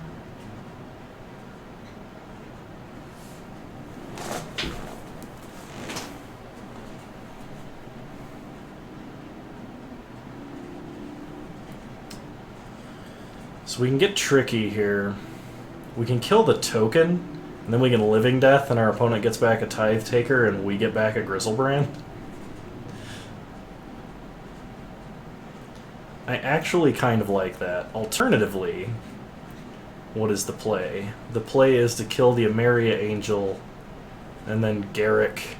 So we can get tricky here. We can kill the token, and then we can Living Death, and our opponent gets back a Tithe Taker, and we get back a Grizzlebrand. I actually kind of like that. Alternatively, what is the play? The play is to kill the Emeria Angel and then Garrick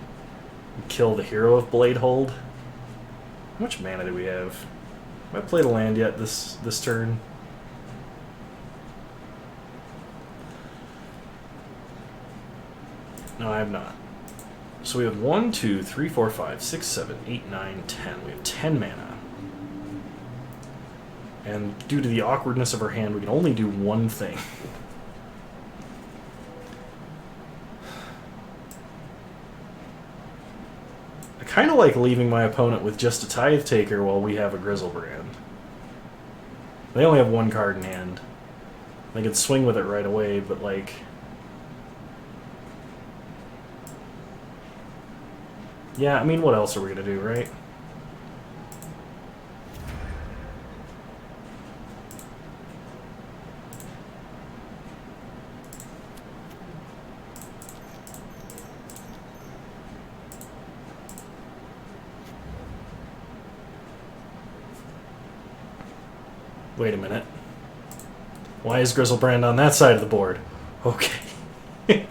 kill the Hero of Bladehold. How much mana do we have? Have I played a land yet this turn? No, I have not. So we have 1, 2, 3, 4, 5, 6, 7, 8, 9, 10. We have 10 mana. And due to the awkwardness of our hand, we can only do one thing. I kind of like leaving my opponent with just a Tithe Taker while we have a Grizzlebrand. They only have one card in hand. They can swing with it right away, but like... Yeah, I mean, what else are we going to do, right? Wait a minute. Why is Grizzlebrand on that side of the board? Okay.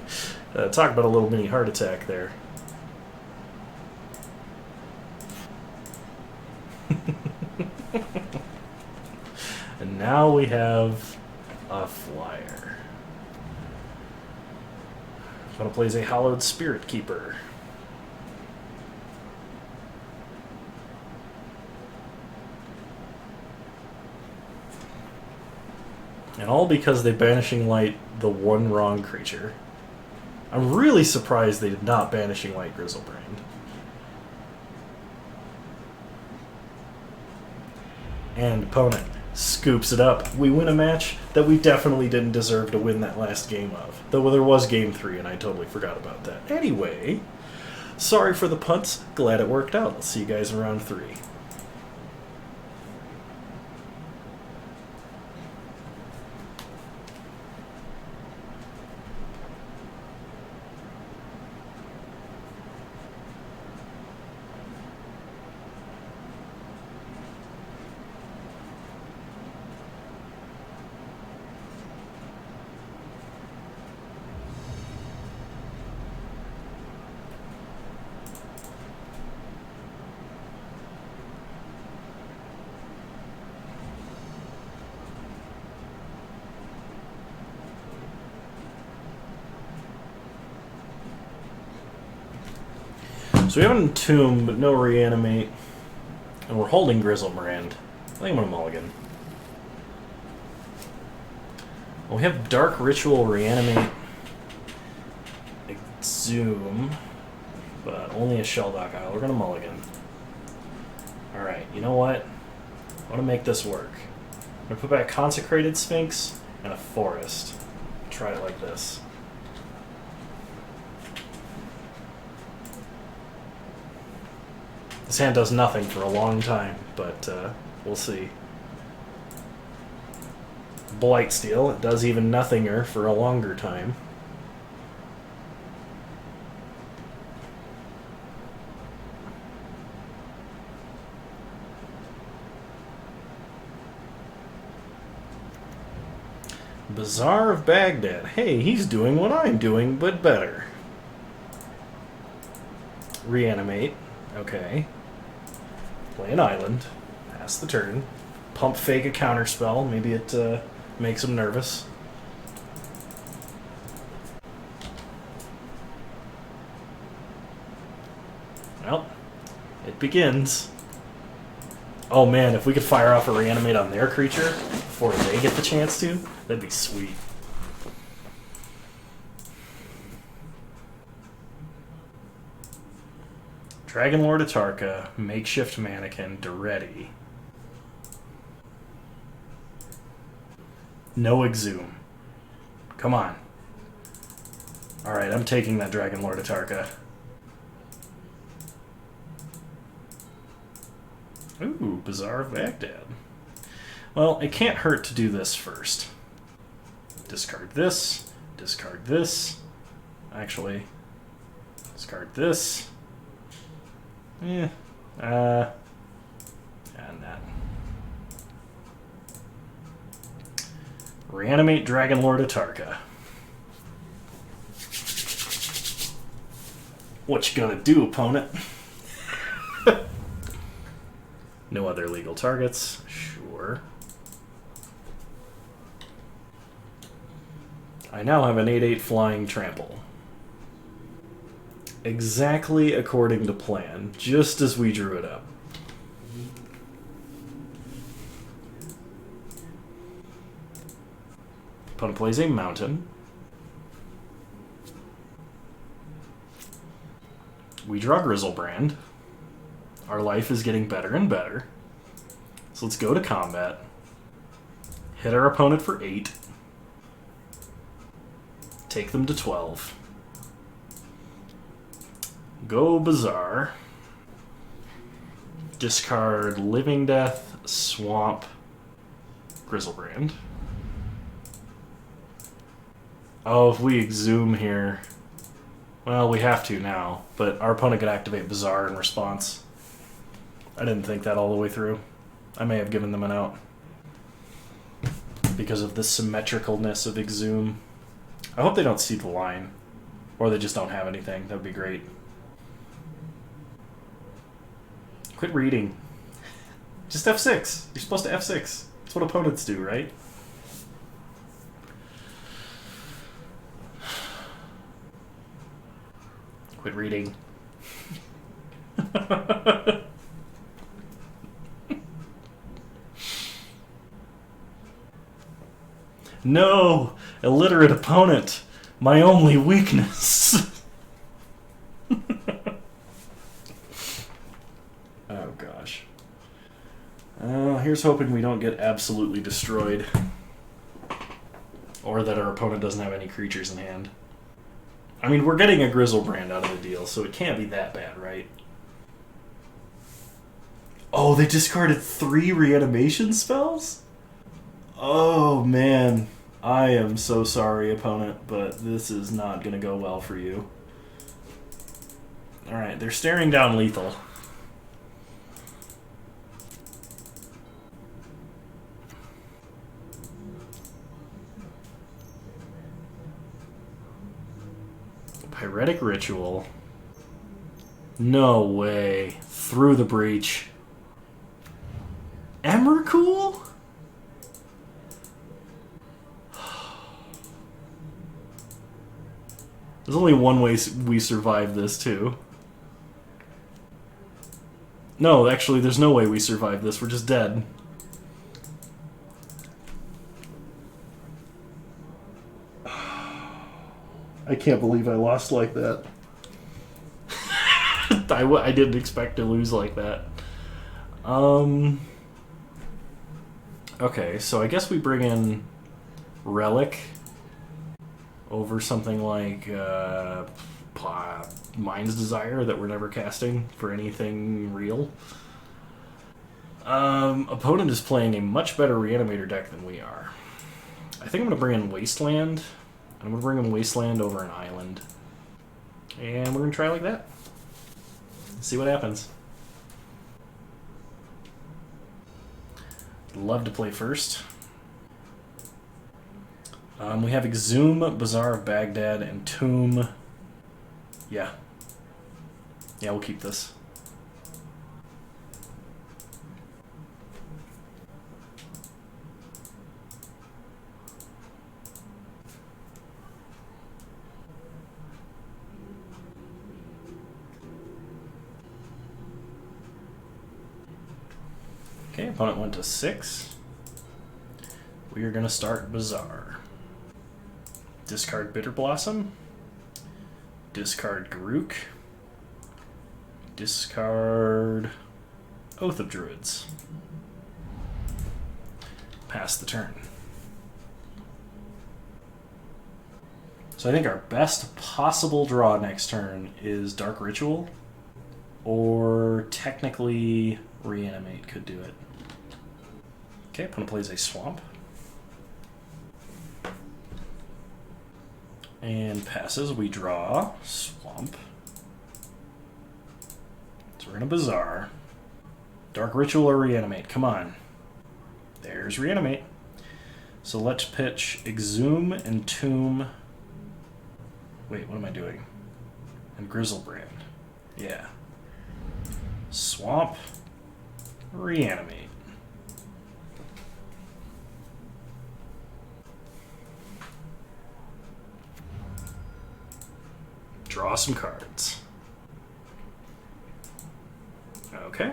Talk about a little mini heart attack there. And now we have a flyer. Kano plays a Hallowed Spirit Keeper. And all because they Banishing Light the one wrong creature. I'm really surprised they did not Banishing Light Grizzlebrand. And opponent scoops it up. We win a match that we definitely didn't deserve to win that last game of. Though there was game 3 and I totally forgot about that. Anyway, sorry for the punts. Glad it worked out. I'll see you guys in round 3. So we have an Entomb, but no Reanimate. And we're holding Grizzlebrand. I think I'm going to mulligan. Well, we have Dark Ritual, Reanimate, Exhume, but only a Shelldock Isle. We're going to mulligan. Alright, you know what? I want to make this work. I'm going to put back Consecrated Sphinx and a Forest. Try it like this. This hand does nothing for a long time, but we'll see. Blightsteel, it does even nothinger for a longer time. Bazaar of Baghdad. Hey, he's doing what I'm doing, but better. Reanimate. Okay. Play an island. Pass the turn. Pump fake a counterspell. Maybe it makes him nervous. Well, it begins. Oh man, if we could fire off a Reanimate on their creature before they get the chance to, that'd be sweet. Dragon Lord Atarka, Makeshift Mannequin, Duretti. No Exhume. Come on. Alright, I'm taking that Dragon Lord Atarka. Ooh, Bazaar of Baghdad. Well, it can't hurt to do this first. Discard this. Discard this. Actually, discard this. Yeah. And that. Reanimate Dragon Lord Atarka. What you gonna do, opponent? No other legal targets. Sure. I now have an 8/8 flying trample. Exactly according to plan, just as we drew it up. Opponent plays a mountain. We draw Grizzlebrand. Our life is getting better and better. So let's go to combat. Hit our opponent for 8. Take them to 12. Go Bazaar. Discard Living Death, Swamp, Grizzlebrand. Oh, if we Exhume here... Well, we have to now, but our opponent could activate Bazaar in response. I didn't think that all the way through. I may have given them an out. Because of the symmetricalness of Exhume. I hope they don't see the line. Or they just don't have anything. That would be great. Quit reading. Just F6. You're supposed to F6. That's what opponents do, right? Quit reading. No! Illiterate opponent! My only weakness! Oh gosh. Here's hoping we don't get absolutely destroyed. Or that our opponent doesn't have any creatures in hand. I mean, we're getting a Grizzlebrand out of the deal, so it can't be that bad, right? Oh, they discarded 3 reanimation spells? Oh, man. I am so sorry, opponent, but this is not going to go well for you. Alright, they're staring down lethal. Pyretic Ritual. No way. Through the breach. Emrakul? There's only one way we survive this, too. No, actually, there's no way we survive this. We're just dead. I can't believe I lost like that. I didn't expect to lose like that. Okay, so I guess we bring in Relic over something like Mind's Desire that we're never casting for anything real. Opponent is playing a much better Reanimator deck than we are. I think I'm going to bring in Wasteland. I'm going to bring in Wasteland over an island. And we're going to try like that. See what happens. Love to play first. We have Exhume, Bazaar of Baghdad, and Tomb. Yeah. Yeah, we'll keep this. Okay, opponent went to 6. We are going to start Bazaar. Discard Bitter Blossom. Discard Garuk. Discard Oath of Druids. Pass the turn. So I think our best possible draw next turn is Dark Ritual, or technically Reanimate could do it. Okay, opponent plays a Swamp. And passes, we draw Swamp. So we're going to Bazaar. Dark Ritual or Reanimate, come on. There's Reanimate. So let's pitch Exhume and Tomb. Wait, what am I doing? And Grizzlebrand. Yeah. Swamp. Reanimate. Draw some cards. Okay.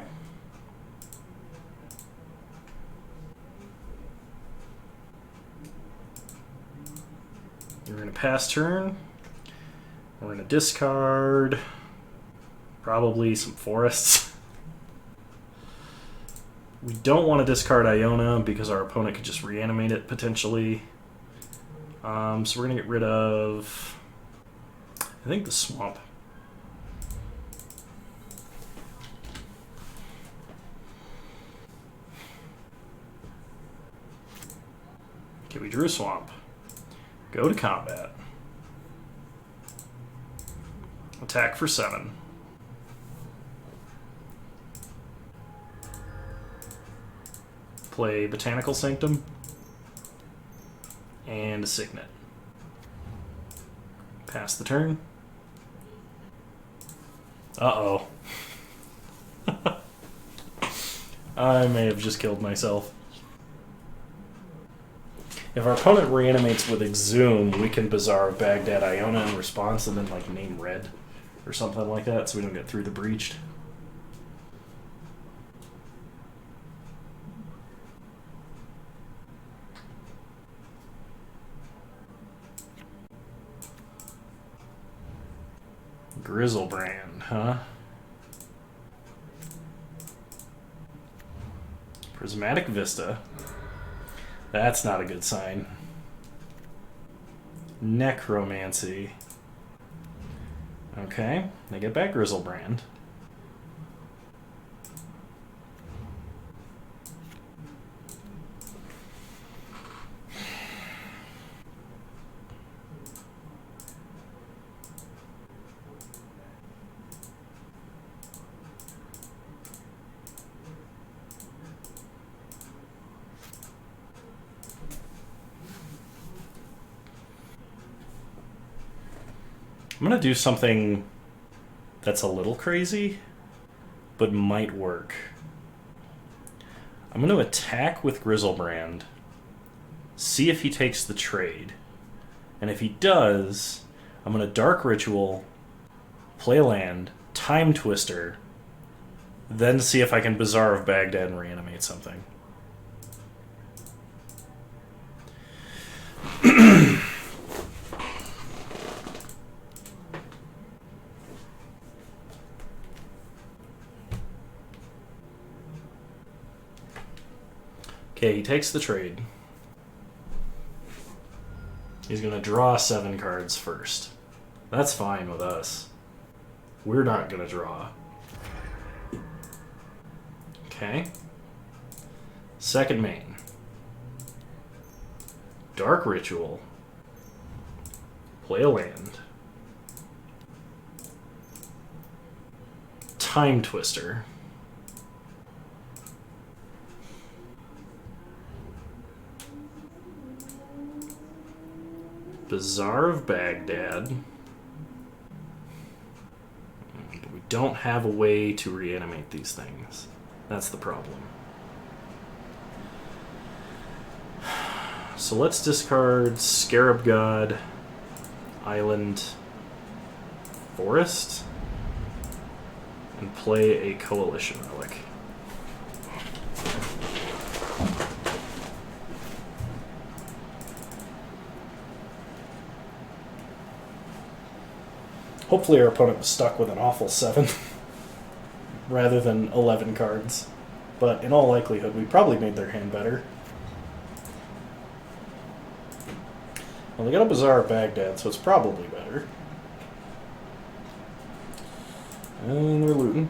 We're going to pass turn. We're going to discard probably some forests. We don't want to discard Iona because our opponent could just reanimate it potentially. So we're going to get rid of, I think, the Swamp. Okay, we drew a Swamp. Go to combat. Attack for 7. Play Botanical Sanctum and a Signet. Pass the turn. Uh-oh. I may have just killed myself. If our opponent reanimates with Exhume, we can Bazaar of Baghdad Iona in response and then like name red or something like that so we don't get through the breached. Grizzlebrand, huh? Prismatic Vista. That's not a good sign. Necromancy. Okay, they get back Grizzlebrand. I'm going to do something that's a little crazy, but might work. I'm going to attack with Grizzlebrand, see if he takes the trade. And if he does, I'm going to Dark Ritual, play a land, Time Twister, then see if I can Bazaar of Baghdad and reanimate something. Okay, he takes the trade. He's going to draw 7 cards first. That's fine with us. We're not going to draw. Okay. Second main. Dark Ritual. Play a land. Time Twister. Bazaar of Baghdad. But we don't have a way to reanimate these things. That's the problem. So let's discard Scarab God, Island, Forest, and play a Coalition Relic. Hopefully our opponent was stuck with an awful 7 rather than 11 cards. But in all likelihood, we probably made their hand better. Well, they got a Bazaar of Baghdad, so it's probably better. And they're looting.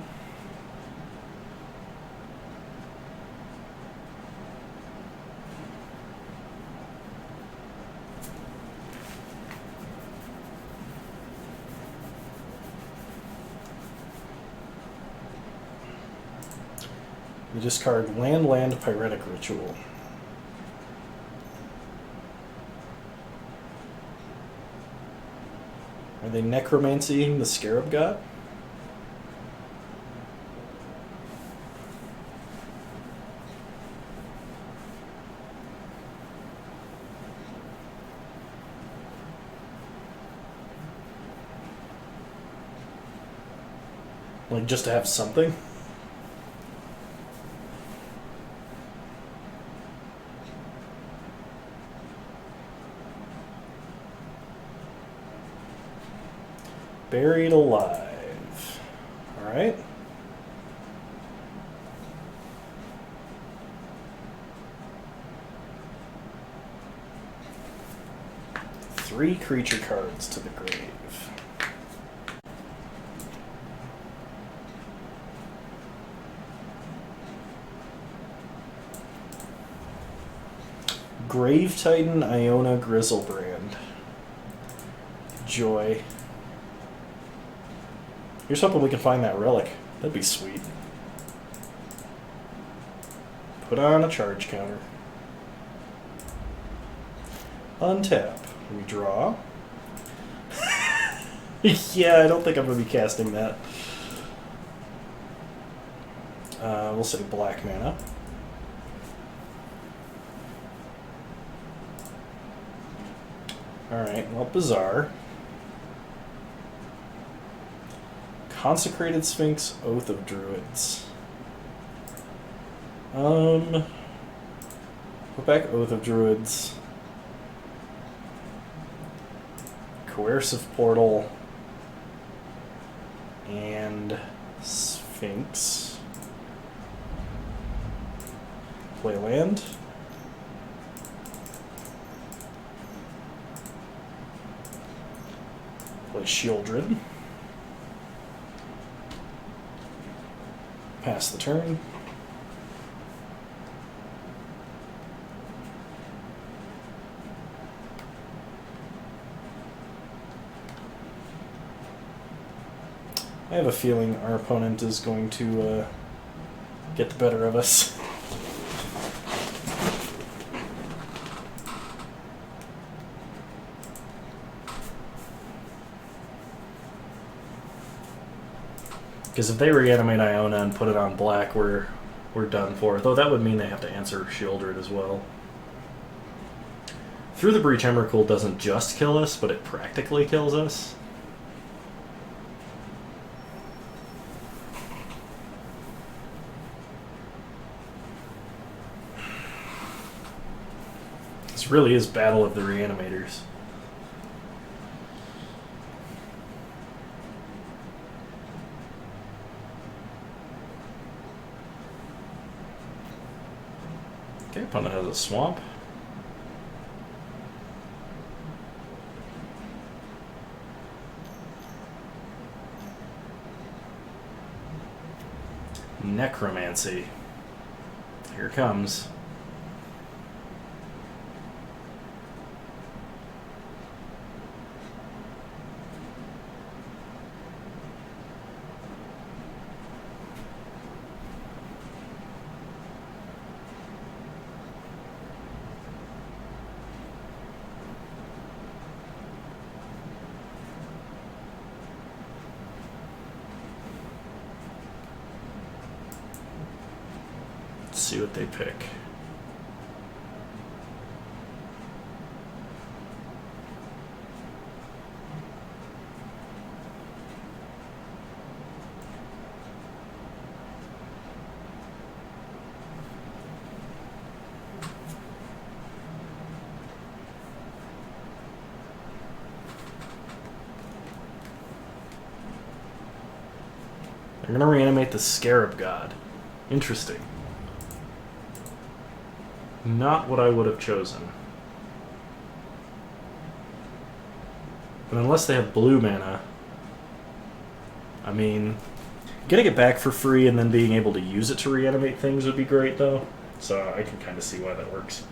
We discard land, Pyretic Ritual. Are they necromancying the Scarab God? Like, just to have something? Buried Alive. Alright. Three creature cards to the grave. Grave Titan, Iona, Grizzlebrand. Joy. Here's hoping we can find that relic. That'd be sweet. Put on a charge counter. Untap. We draw. Yeah, I don't think I'm going to be casting that. We'll say black mana. Alright, well, bizarre. Consecrated Sphinx, Oath of Druids. Put back Oath of Druids. Coercive Portal. And Sphinx. Play land. Play Shieldred. Pass the turn. I have a feeling our opponent is going to get the better of us. Because if they reanimate Iona and put it on black, we're done for. Though that would mean they have to answer Shieldred as well. Through the Breach Emrakul doesn't just kill us, but it practically kills us. This really is Battle of the Reanimators. Okay, opponent has a swamp. Necromancy. Here it comes. See what they pick. They're gonna reanimate the Scarab God. Interesting. Not what I would have chosen. But unless they have blue mana, I mean, getting it back for free and then being able to use it to reanimate things would be great, though. So I can kind of see why that works.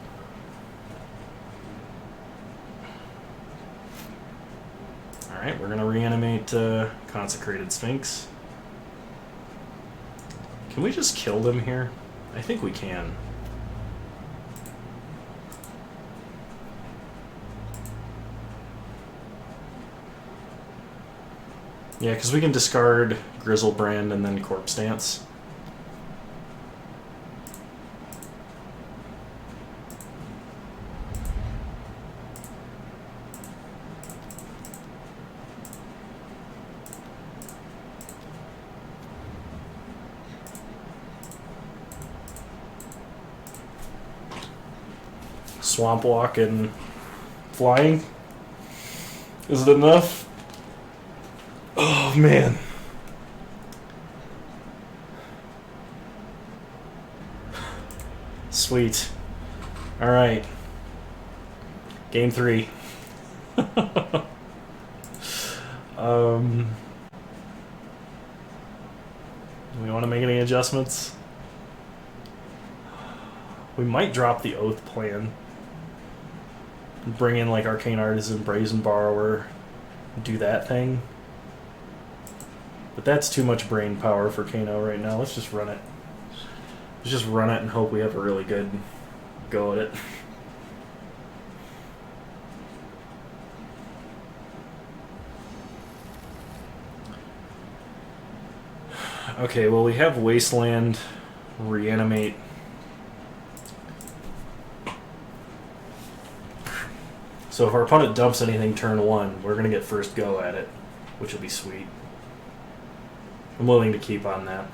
Alright, we're going to reanimate Consecrated Sphinx. Can we just kill them here? I think we can. Yeah, because we can discard Grizzlebrand and then Corpse Dance. Swamp Walk and Flying. Is it enough? Oh, man. Sweet. Alright. Game 3. Do we want to make any adjustments? We might drop the Oath plan. Bring in like Arcane Artisan, Brazen Borrower, do that thing. But that's too much brain power for Kano right now. Let's just run it. Let's just run it and hope we have a really good go at it. Okay, well we have Wasteland, Reanimate. So if our opponent dumps anything turn 1, we're going to get first go at it, which will be sweet. I'm willing to keep on that.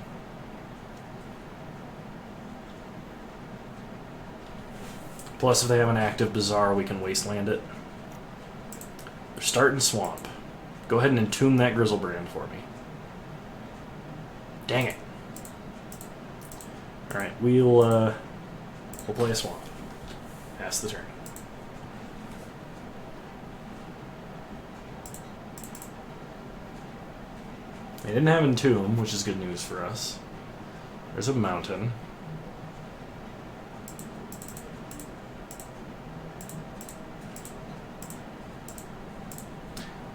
Plus, if they have an active Bazaar, we can Wasteland it. They're starting Swamp. Go ahead and entomb that Grizzlebrand for me. Dang it. Alright, we'll play a Swamp. Pass the turn. They didn't have Entomb, which is good news for us. There's a Mountain.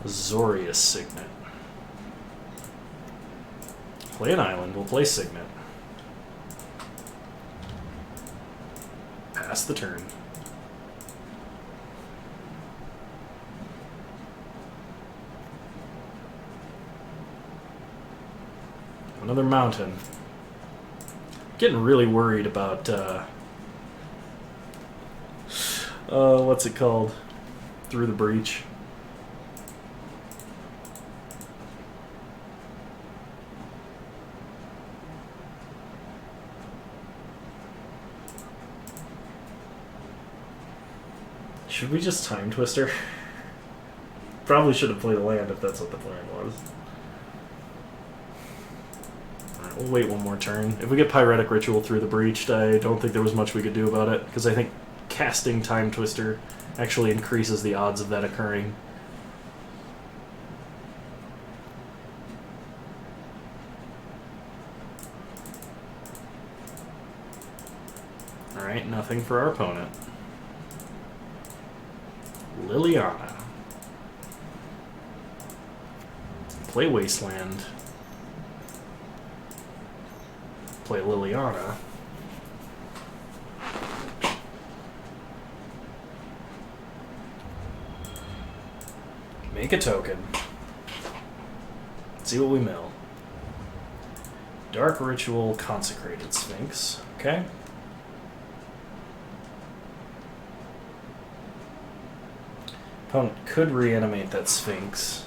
Azorius Signet. Play an island, we'll play Signet. Pass the turn. Another Mountain. Getting really worried about, what's it called? Through the Breach. Should we just Time Twister? Probably should have played a land if that's what the plan was. Alright, we'll wait one more turn. If we get Pyretic Ritual through the Breach, I don't think there was much we could do about it, because I think casting Time Twister actually increases the odds of that occurring. Alright, nothing for our opponent. Liliana. Play Wasteland. Play Liliana. Make a token. See what we mill. Dark Ritual, Consecrated Sphinx. Okay. Opponent could reanimate that Sphinx.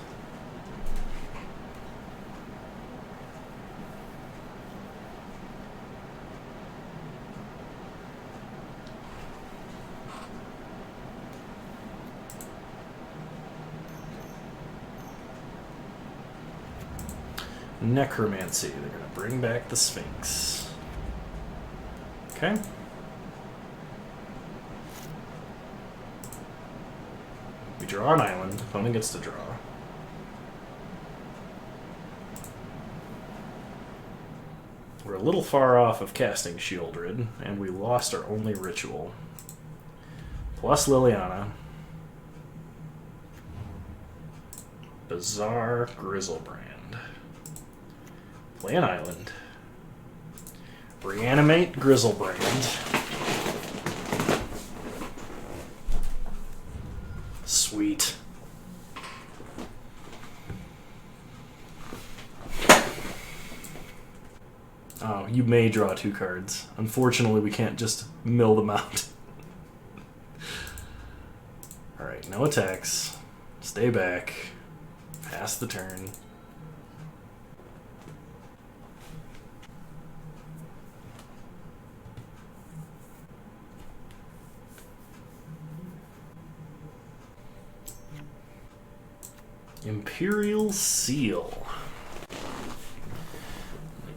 Necromancy. They're going to bring back the Sphinx. Okay. We draw an island. Opponent gets to draw. We're a little far off of casting Shieldred, and we lost our only ritual. Plus Liliana. Bazaar Grizzlebrand. Play an island. Reanimate Grizzlebrand. Sweet. Oh, you may draw 2 cards. Unfortunately, we can't just mill them out. Alright, no attacks. Stay back. Pass the turn. Imperial Seal.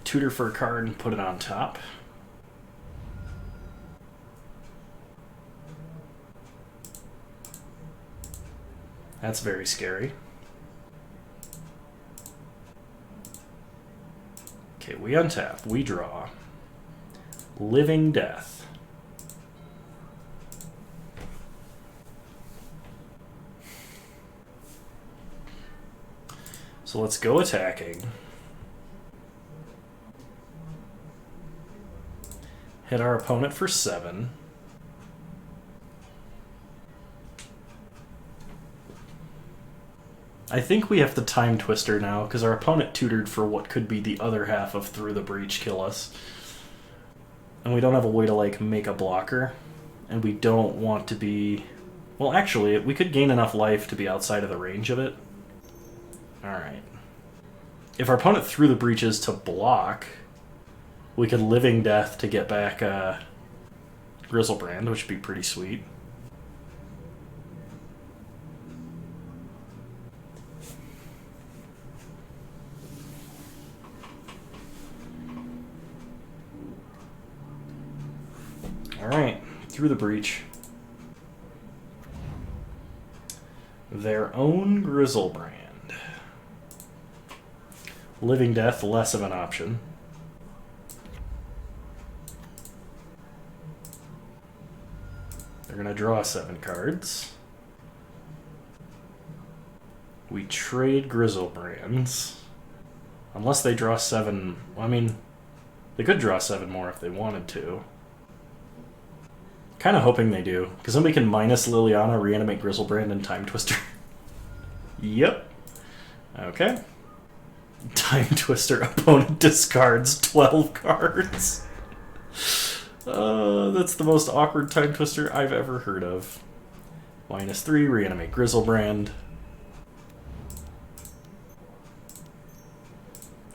Tutor for a card and put it on top. That's very scary. Okay, we untap. We draw. Living Death. So let's go attacking. Hit our opponent for 7. I think we have the Time Twister now, because our opponent tutored for what could be the other half of Through the Breach kill us. And we don't have a way to, like, make a blocker. And we don't want to be Well, actually, we could gain enough life to be outside of the range of it. Alright. If our opponent threw the breaches to block, we could Living Death to get back Grizzlebrand, which would be pretty sweet. Alright, through the breach. Their own Grizzlebrand. Living Death, less of an option. They're going to draw 7 cards. We trade Grizzlebrands. Unless they draw 7... I mean, they could draw 7 more if they wanted to. Kind of hoping they do, because then we can minus Liliana, reanimate Grizzlebrand, and Time Twister. Yep. Okay. Time Twister, opponent discards 12 cards. That's the most awkward Time Twister I've ever heard of. -3, reanimate Grizzlebrand.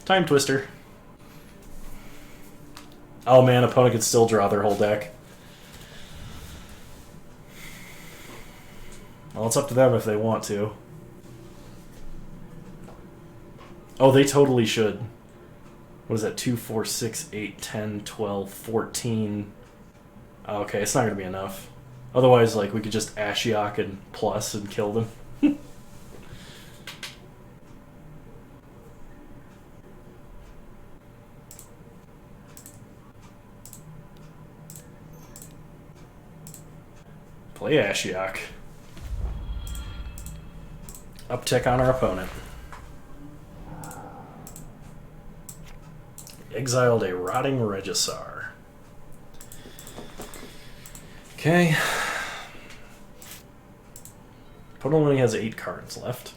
Time Twister. Oh man, opponent could still draw their whole deck. Well, it's up to them if they want to. Oh, they totally should. What is that? 2, 4, 6, 8, 10, 12, 14. Oh, okay, it's not going to be enough. Otherwise, like, we could just Ashiok and plus and kill them. Play Ashiok. Uptick on our opponent. Exiled a Rotting Regisar. Okay. Opponent only has 8 cards left.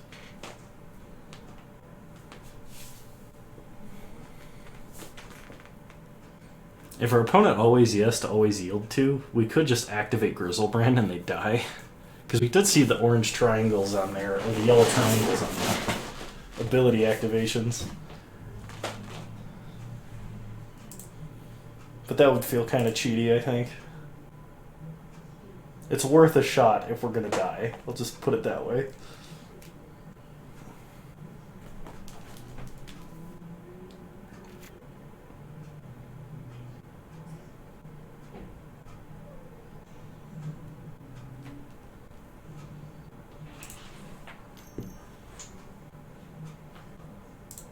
If our opponent always yes to always yield to, we could just activate Grizzlebrand and they die. Because we did see the orange triangles on there, or the yellow triangles on the ability activations. But that would feel kind of cheaty, I think. It's worth a shot if we're going to die. I'll just put it that way.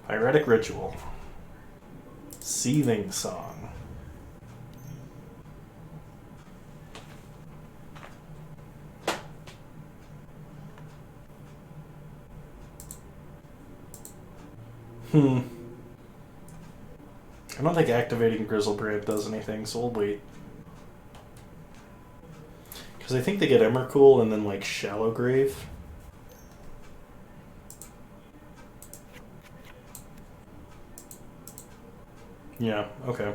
Pyretic Ritual. Seething Song. I don't think activating Grizzlebrand does anything, so we'll wait. Because I think they get Emrakul and then, like, Shallow Grave. Yeah, okay.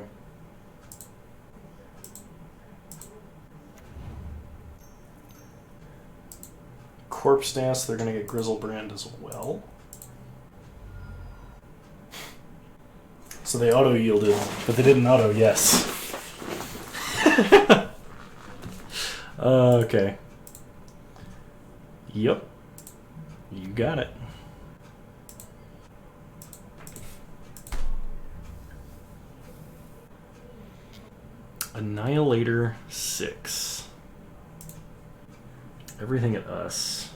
Corpse Dance, they're going to get Grizzlebrand as well. So they auto-yielded, but they didn't auto-yes. Okay. Yep. You got it. Annihilator 6. Everything at us.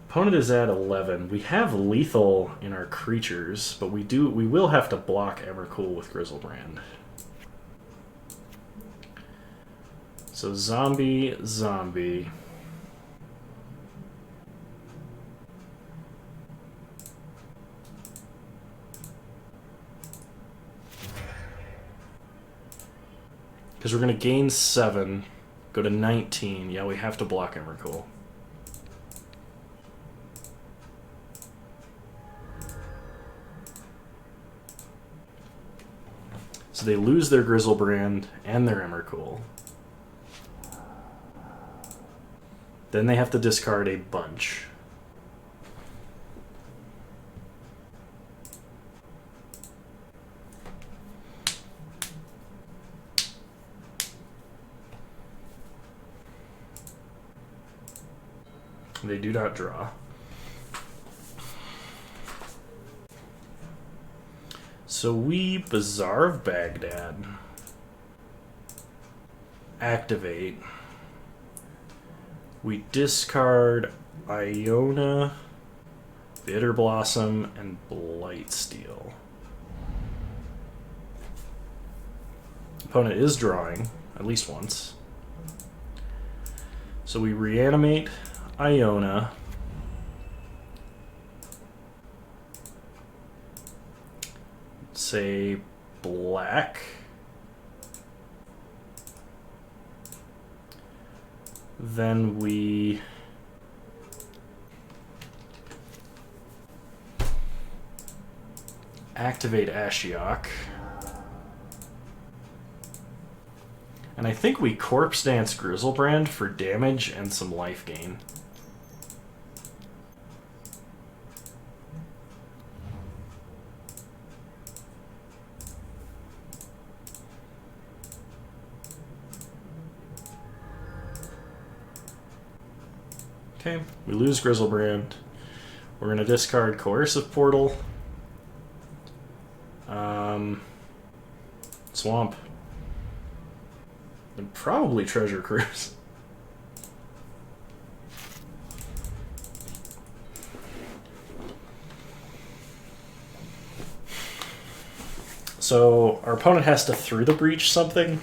Opponent is at 11. We have lethal in our creatures, but we will have to block Emrakul with Grizzlebrand. So zombie, zombie. Because we're going to gain 7, go to 19. Yeah, we have to block Emrakul. So they lose their Grizzlebrand and their Emrakul. Then they have to discard a bunch. They do not draw. So we Bazaar of Baghdad. Activate. We discard Iona, Bitter Blossom, and Blightsteel. Opponent is drawing, at least once. So we reanimate Iona. Say black. Then we activate Ashiok. And I think we Corpse Dance Grizzlebrand for damage and some life gain. Okay, we lose Grizzlebrand. We're going to discard Coercive Portal. Swamp. And probably Treasure Cruise. So our opponent has to Through the Breach something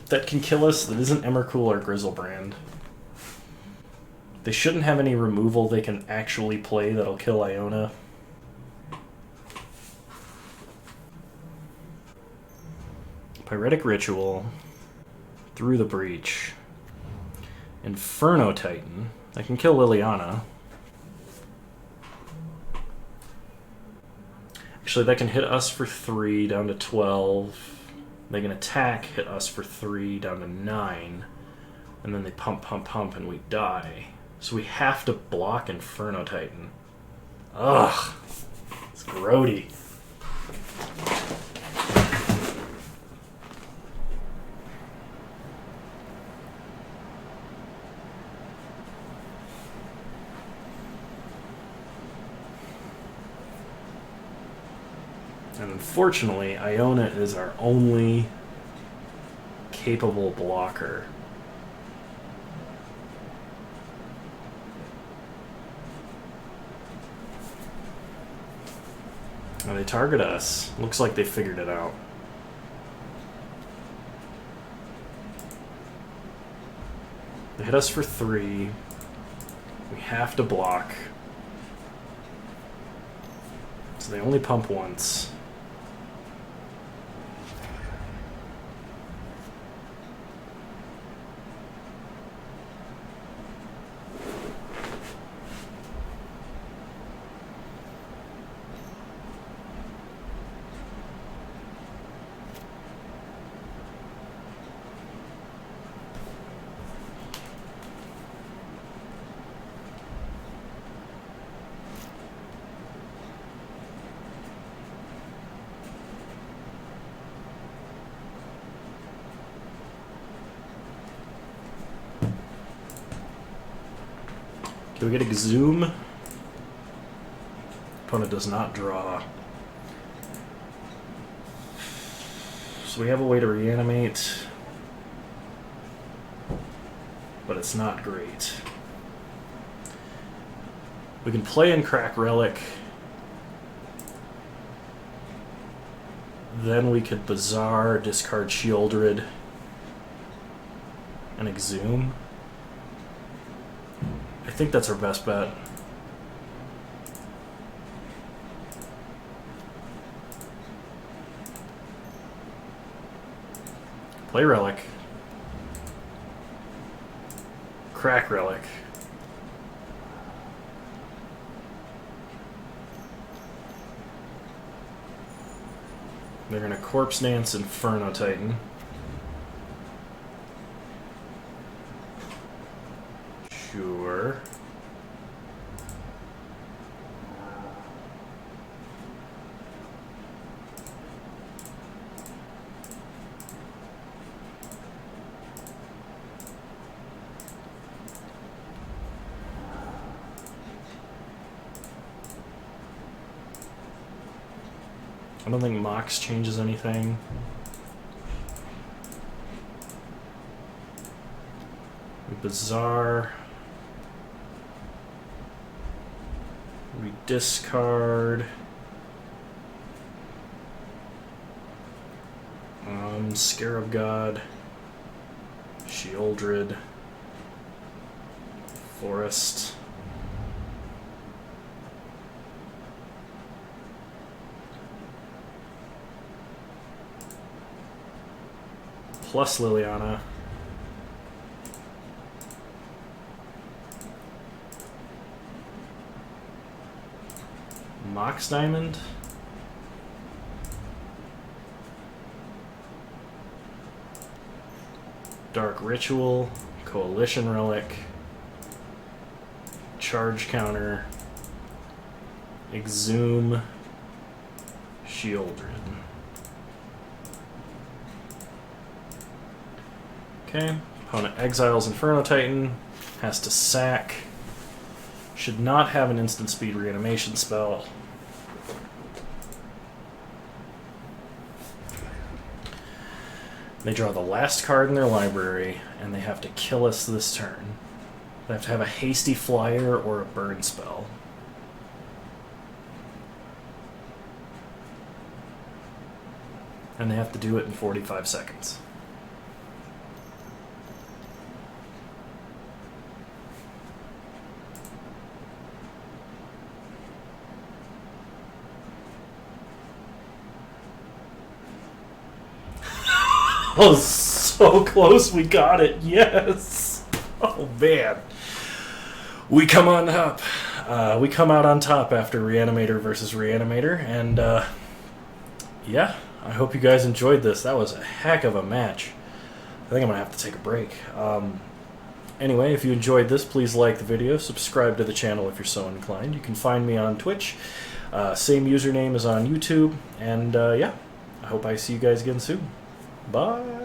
that can kill us that isn't Emrakul or Grizzlebrand. They shouldn't have any removal they can actually play that'll kill Iona. Pyretic Ritual. Through the Breach. Inferno Titan. I can kill Liliana. Actually, that can hit us for 3 down to 12. They can attack, hit us for 3 down to 9. And then they pump, pump, pump, and we die. So we have to block Inferno Titan. Ugh. It's grody. And unfortunately, Iona is our only capable blocker. Now they target us. Looks like they figured it out. They hit us for 3. We have to block. So they only pump once. Do we get a zoom? Opponent does not draw. So we have a way to reanimate, but it's not great. We can play and crack Relic. Then we could Bazaar, discard Shieldred, and Exhume. I think that's our best bet. Play Relic. Crack Relic. They're gonna Corpse Dance Inferno Titan. Sure. Bizarre. I don't think Mox changes anything. Bizarre. We discard. Scarab God. Shieldred. Forest. Plus Liliana. Mox Diamond. Dark Ritual. Coalition Relic. Charge Counter. Exhume. Shieldred. Okay, opponent exiles Inferno Titan, has to sack, should not have an instant speed reanimation spell. They draw the last card in their library, and they have to kill us this turn. They have to have a hasty flyer or a burn spell. And they have to do it in 45 seconds. Oh, so close, we got it, yes! Oh, man. We come on top. We come out on top after Reanimator versus Reanimator, and, yeah, I hope you guys enjoyed this. That was a heck of a match. I think I'm going to have to take a break. Anyway, if you enjoyed this, please like the video, subscribe to the channel if you're so inclined. You can find me on Twitch. Same username as on YouTube, and, yeah, I hope I see you guys again soon. Bye.